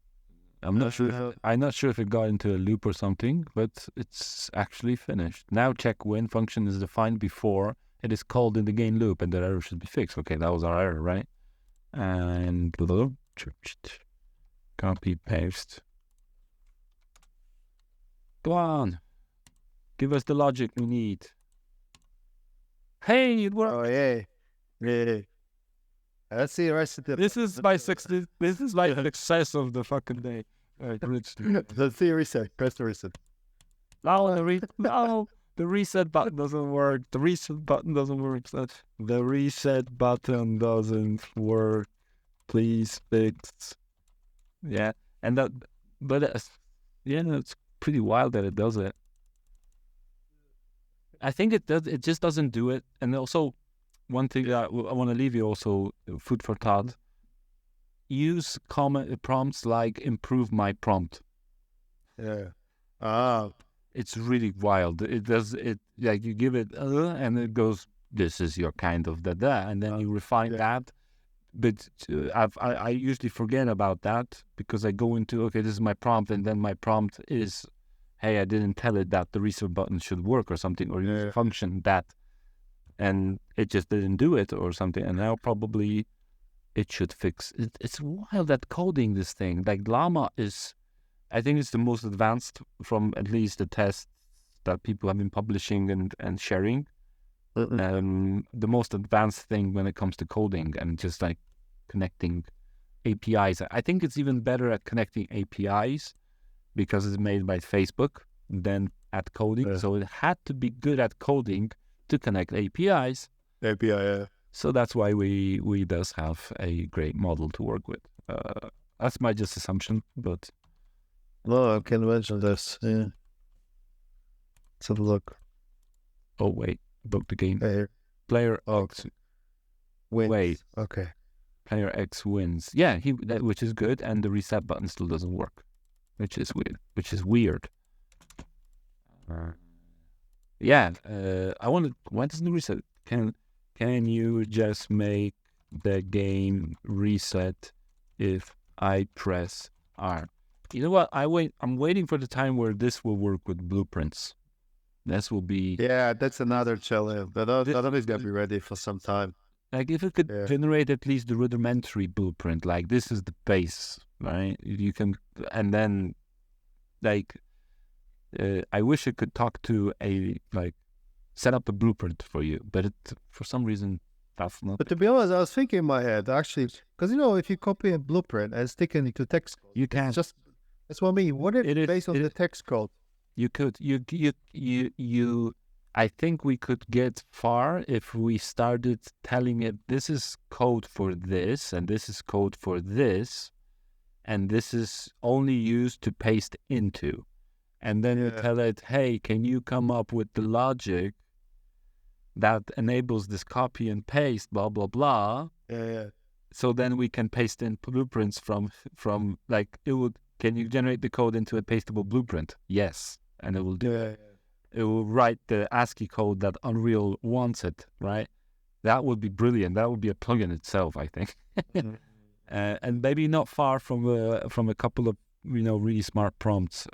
I'm not sure if it got into a loop or something, but it's actually finished. Now check when function is defined before it is called in the game loop, and that error should be fixed. Okay, that was our error, right? And copy paste. Go on, give us the logic we need. Hey, it worked. Oh yeah. Let's see the rest of the... This is my success. This is my success of the fucking day. Right, Let's see reset. Press the reset. No, the reset button doesn't work. The reset button doesn't work. Please fix. Yeah, and that, but it's pretty wild that it does it. I think it does. It just doesn't do it, and also. One thing that I want to leave you also, food for thought, use comment prompts like improve my prompt. Yeah. It's really wild. It does it like you give it and it goes, this is your kind of da, and then you refine that. But I usually forget about that because I go into, okay, this is my prompt, and then my prompt is, hey, I didn't tell it that the reset button should work or something, or use a function that. And it just didn't do it or something. And now probably it should fix it. It's wild that coding this thing. Like Llama is, I think it's the most advanced from at least the tests that people have been publishing and sharing. The most advanced thing when it comes to coding and just like connecting APIs. I think it's even better at connecting APIs because it's made by Facebook than at coding. So it had to be good at coding to connect APIs. So that's why we does have a great model to work with. That's my just assumption, but... No, I can mention this. Yeah. Let's have a look. Oh, wait. Book the game. Player X wins. Wait. Okay. Player X wins. Yeah, which is good, and the reset button still doesn't work, which is weird. Yeah, when does the reset? Can you just make the game reset if I press R? You know what? I'm waiting for the time where this will work with blueprints. This will be Yeah, that's another challenge. That is gonna be ready for some time. like if it could Yeah. generate at least the rudimentary blueprint, like this is the base, right? You can, and then like I wish it could talk to a like set up a blueprint for you, but it for some reason that's not. But to be honest, I was thinking in my head actually, because if you copy a blueprint and stick it into text code, You can just that's what I mean. What if It is- based on it the is- text code? You could, you, I think we could get far if we started telling it, this is code for this, and this is code for this, and this is only used to paste into. And then you Yeah. tell it, hey, can you come up with the logic that enables this copy and paste, blah, blah, blah. Yeah. So then we can paste in blueprints from like, it would, can you generate the code into a pasteable blueprint? Yes. And it will do Yeah. it will write the ASCII code that Unreal wants it, right? That would be brilliant. That would be a plugin itself, I think. Mhm. And maybe not far from a couple of really smart prompts,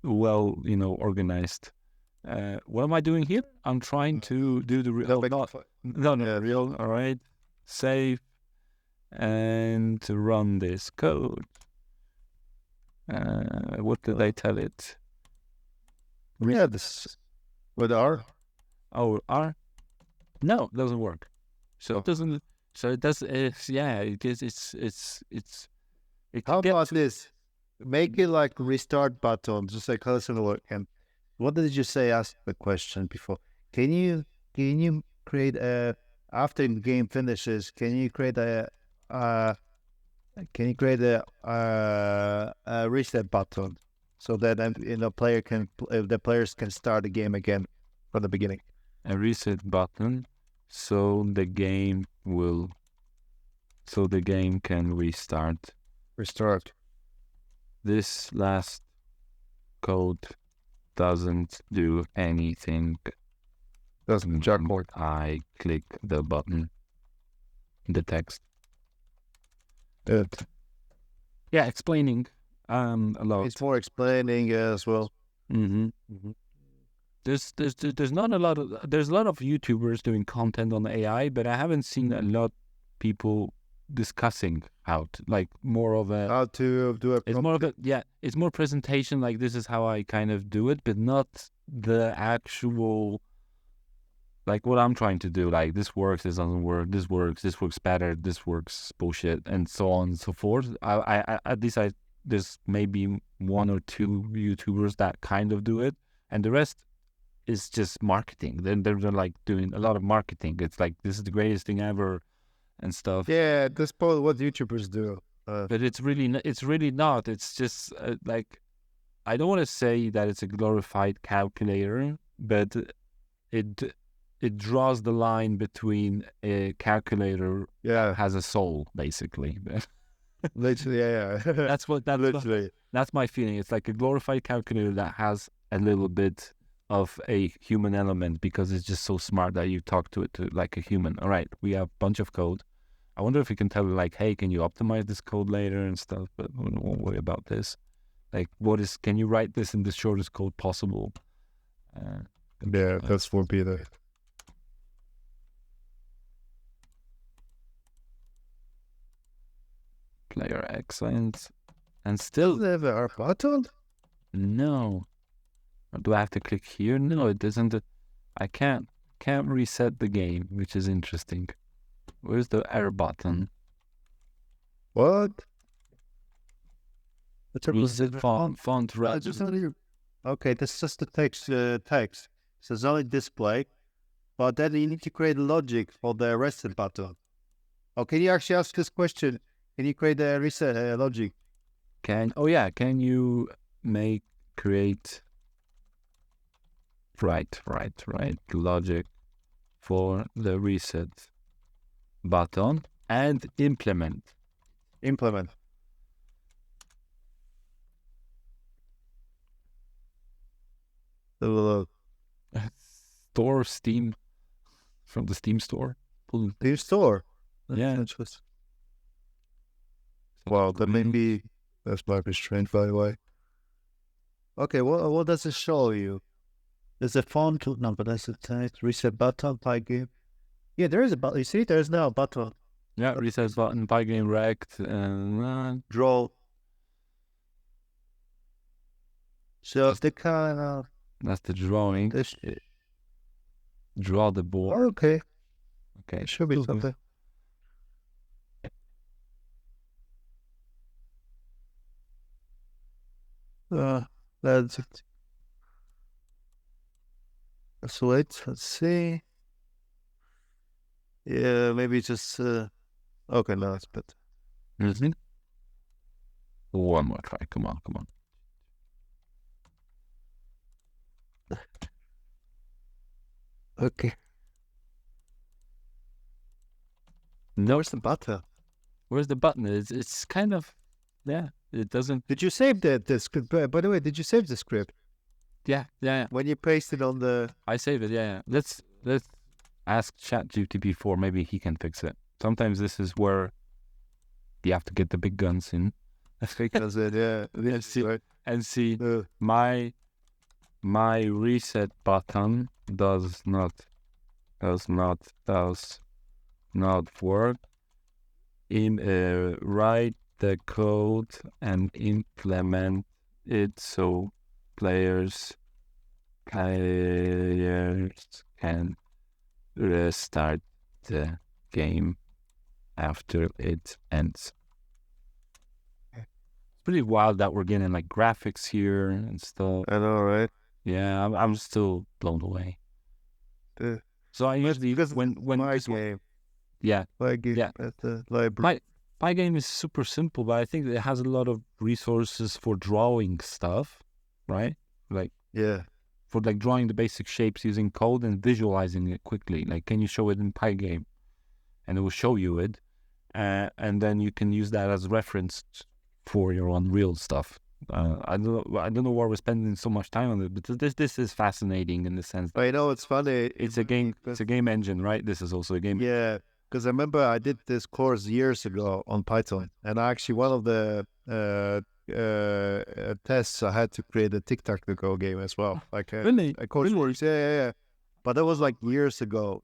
well organized. What am I doing here? I'm trying to do the real. No, real. All right, save and run this code. What did I tell it? Yeah, this with R. Oh, R? No, it doesn't work. So Oh. it doesn't. So it does. Yeah, it is. It How can about this? Make it like restart button, just like listen to work. And what did you say? Ask the question before. Can you create a after the game finishes? Can you create a reset button so that the players can start the game again from the beginning? a reset button, so the game can restart. Restart. This last code doesn't do anything. Doesn't jackpot. I click the button. The text. Good. Yeah, explaining. A lot. It's more explaining as well. Mm-hmm. There's not a lot of there's a lot of YouTubers doing content on AI, but I haven't seen a lot of people discussing how to, like more of a How to do a it's more of a it's more presentation, like this is how I kind of do it, but not the actual like what I'm trying to do, like this works, this doesn't work, this works better, this works bullshit, and so on and so forth. I at least there's maybe one or two YouTubers that kind of do it, and the rest is just marketing. Then they're like doing a lot of marketing. It's like this is the greatest thing ever, and stuff. Yeah, that's probably what YouTubers do. But it's really not. It's just like I don't want to say that it's a glorified calculator, but it draws the line between a calculator has a soul, basically. Literally, yeah. That's literally. That's my feeling. It's like a glorified calculator that has a little bit of a human element because it's just so smart that you talk to it like a human. All right, we have a bunch of code. I wonder if we can tell it like, hey, can you optimize this code later and stuff? But we won't worry about this. Like, can you write this in the shortest code possible? Yeah, that's for Peter. Player excellent. And still... Does it have a button? No. Or do I have to click here? No, it doesn't. I can't reset the game, which is interesting. Where's the error button? What? Reset font red. Okay, that's just the text. So it's only display, but then you need to create logic for the reset button. Oh, can you actually ask this question? Can you create a reset logic? Can you create right logic for the reset button and implement. Store Steam from the Steam store. Steam store. Yeah. Well, that might be strange, by the way. Okay, what does it show you? There's a font number. That's a text. Reset button. Pygame. Yeah, there is a button. You see, there's now a button. Yeah, reset button, Pygame rect, Draw. So the kind of that's the drawing. Draw the board. Okay. Okay. It should be something. Let's wait. Let's see. Yeah, maybe just. Okay, no, it's better. Mm-hmm. One more try. Come on. Okay. No, Where's the button? where's the button? It's kind of, yeah. It doesn't. Did you save the script? By the way, did you save the script? Yeah. When you paste it on the. I save it. Yeah. Let's ask ChatGPT 4. Maybe he can fix it. Sometimes this is where you have to get the big guns in. Because yeah. And see my reset button does not work. Write the code and implement it so players can restart the game after it ends. It's pretty wild that we're getting like graphics here and stuff. I know, right? Yeah, I'm still blown away. So I usually when my game. Yeah. Pygame at the library. Pygame is super simple, but I think it has a lot of resources for drawing stuff, right? Like for like drawing the basic shapes using code and visualizing it quickly. Like, can you show it in Pygame? And it will show you it, and then you can use that as reference for your Unreal stuff. I don't know why we're spending so much time on it, but this is fascinating in the sense. I know it's funny. It's a game. It's a game engine, right? This is also a game. Yeah, because I remember I did this course years ago on Python, and actually one of the tests I had to create a tic-tac-toe game as well. Like really, a course works. Yeah. But that was like years ago.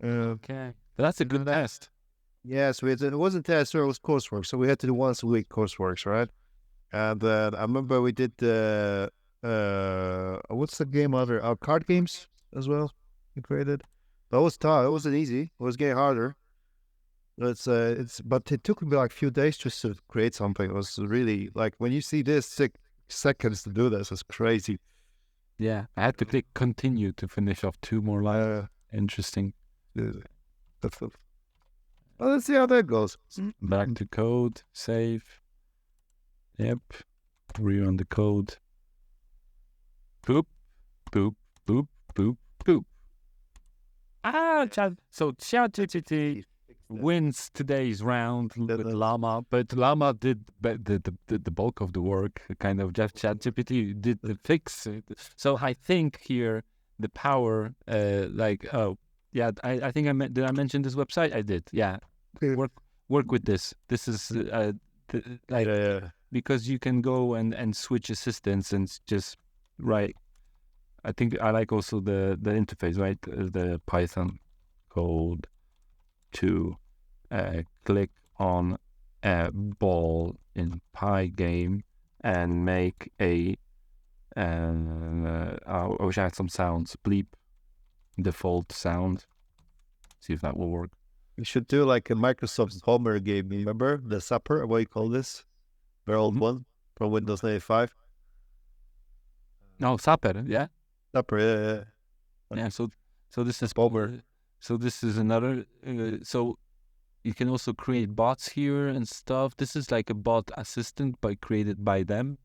Okay, but that's a good test. Yeah, so it wasn't test, it was coursework. So we had to do once a week courseworks, right? And I remember we did what's the game other? Our card games as well. We created. That was tough. It wasn't easy. It was getting harder. But it took me like a few days just to create something. It was really like when you see this 6 seconds to do this, it's crazy. Yeah, I had to click continue to finish off 2 more lines. Interesting. Well, let's see how that goes. Back to code, save. Yep. Rerun the code. Boop, boop, boop, boop, boop. So ChatGPT wins today's round with Llama, but Llama did the bulk of the work. Kind of ChatGPT did the fix. So I think here the power, I think did I mention this website? I did. Yeah, work with this. This is because you can go and switch assistants and just write. I think I like also the interface, right? The Python code to click on a ball in Pygame and make a. I wish I had some sounds. Bleep, default sound. See if that will work. We should do like a Microsoft Homer game. Remember the Supper? What do you call this? The old one from Windows 95. No, Supper, yeah. Supper, yeah. So this is Homer. So this is another. So you can also create bots here and stuff. This is like a bot assistant, but created by them.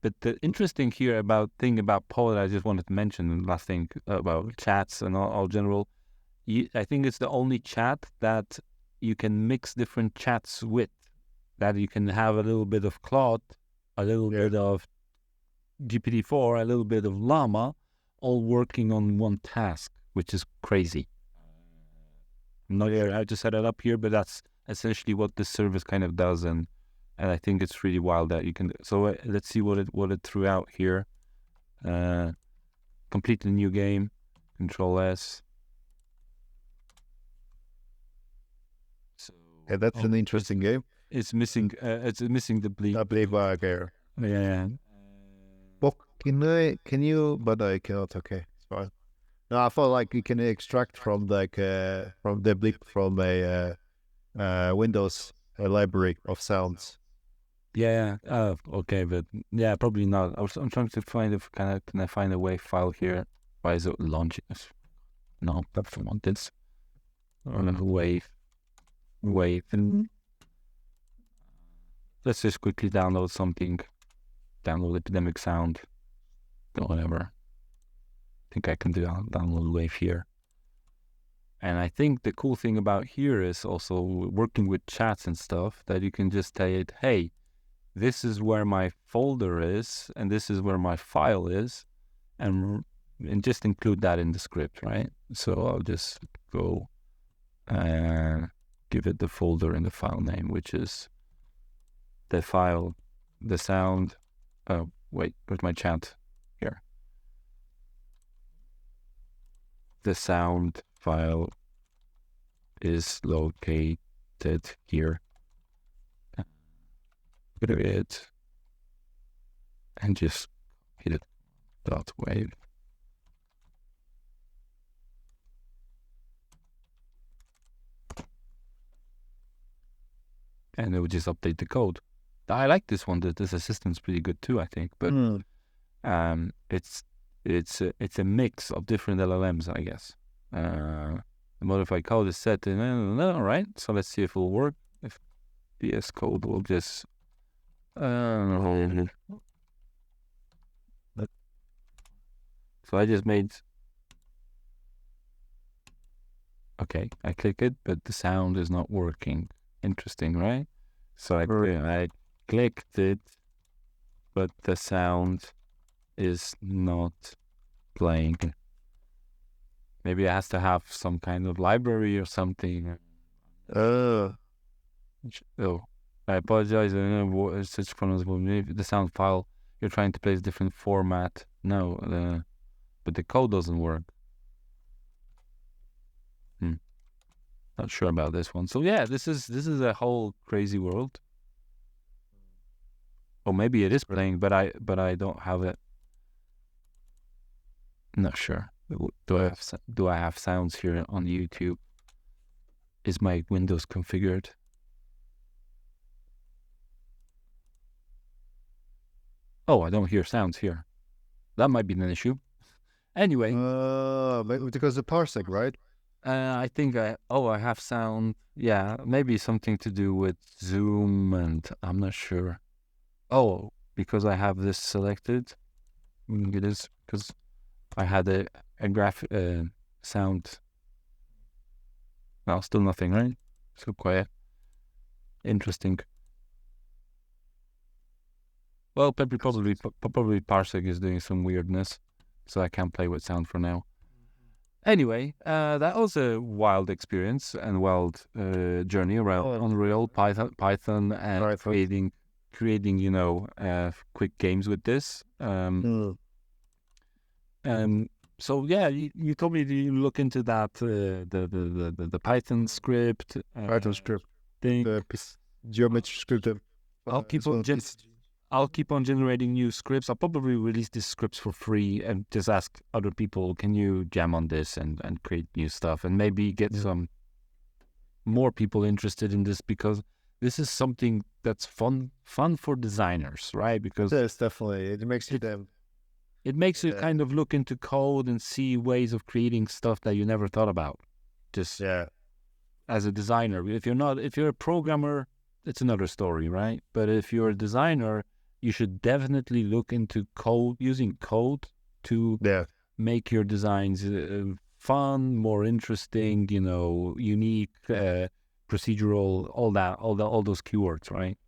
But the interesting here thing about Poet, I just wanted to mention, the last thing about chats and all general. I think it's the only chat that you can mix different chats with. That you can have a little bit of Claude, a little bit of GPT-4, a little bit of Llama, all working on one task, which is crazy. I just set it up here, but that's essentially what this service kind of does, and I think it's really wild that you can. So let's see what it threw out here. completely new game. Control S. So that's an interesting game. It's missing the bleep. I believe I care. Yeah. But can you? But I cannot. Okay, it's fine. No, I thought like you can extract from the bleep from a Windows library of sounds. Yeah. Okay, but yeah, probably not. I'm trying to find if can I find a WAV file here? Why is it launching? No, that's the one. This WAV. Let's just quickly download something. Download Epidemic Sound. Or whatever. I think I can download WAV here. And I think the cool thing about here is also working with chats and stuff that you can just say, hey, this is where my folder is, and this is where my file is, and just include that in the script, right? So I'll just go and give it the folder and the file name, which is the file, the sound. Oh, wait, where's my chat? Here. The sound file is located here. Go to it and just hit it .wav. And it will just update the code. I like this one. This assistant's pretty good too, I think. But it's a mix of different LLMs, I guess. The modified code is set in. All right. So let's see if it will work. If VS Code will just. So I just made. Okay, I click it, but the sound is not working. Interesting, right? So I clicked it, but the sound is not playing. Maybe it has to have some kind of library or something. Oh, I apologize. I don't know what such problems will be. The sound file you're trying to place a different format. No, but the code doesn't work. Not sure about this one. So yeah, this is a whole crazy world. Or maybe it is playing, but I don't have it. Not sure. Do I have sounds here on YouTube? Is my Windows configured? Oh, I don't hear sounds here. That might be an issue. Anyway. Because the parsec, right? I think I have sound. Yeah, maybe something to do with Zoom, and I'm not sure. Oh, because I have this selected. It is because I had a graphic sound. No, still nothing, right? So quiet. Interesting. Well, probably Parsec is doing some weirdness, so I can't play with sound for now. Anyway, that was a wild experience and wild journey around Unreal, Python, and creating quick games with this. So yeah, you told me to look into that the Python script. Thing. The geometry script. I'll keep on generating new scripts. I'll probably release these scripts for free and just ask other people, can you jam on this and create new stuff and maybe get some more people interested in this, because this is something that's fun for designers, right? Because yes, definitely. It makes you kind of look into code and see ways of creating stuff that you never thought about. Just as a designer. If you're a programmer, it's another story, right? But if you're a designer, you should definitely look into using code to make your designs fun, more interesting, unique, procedural, all those keywords, right?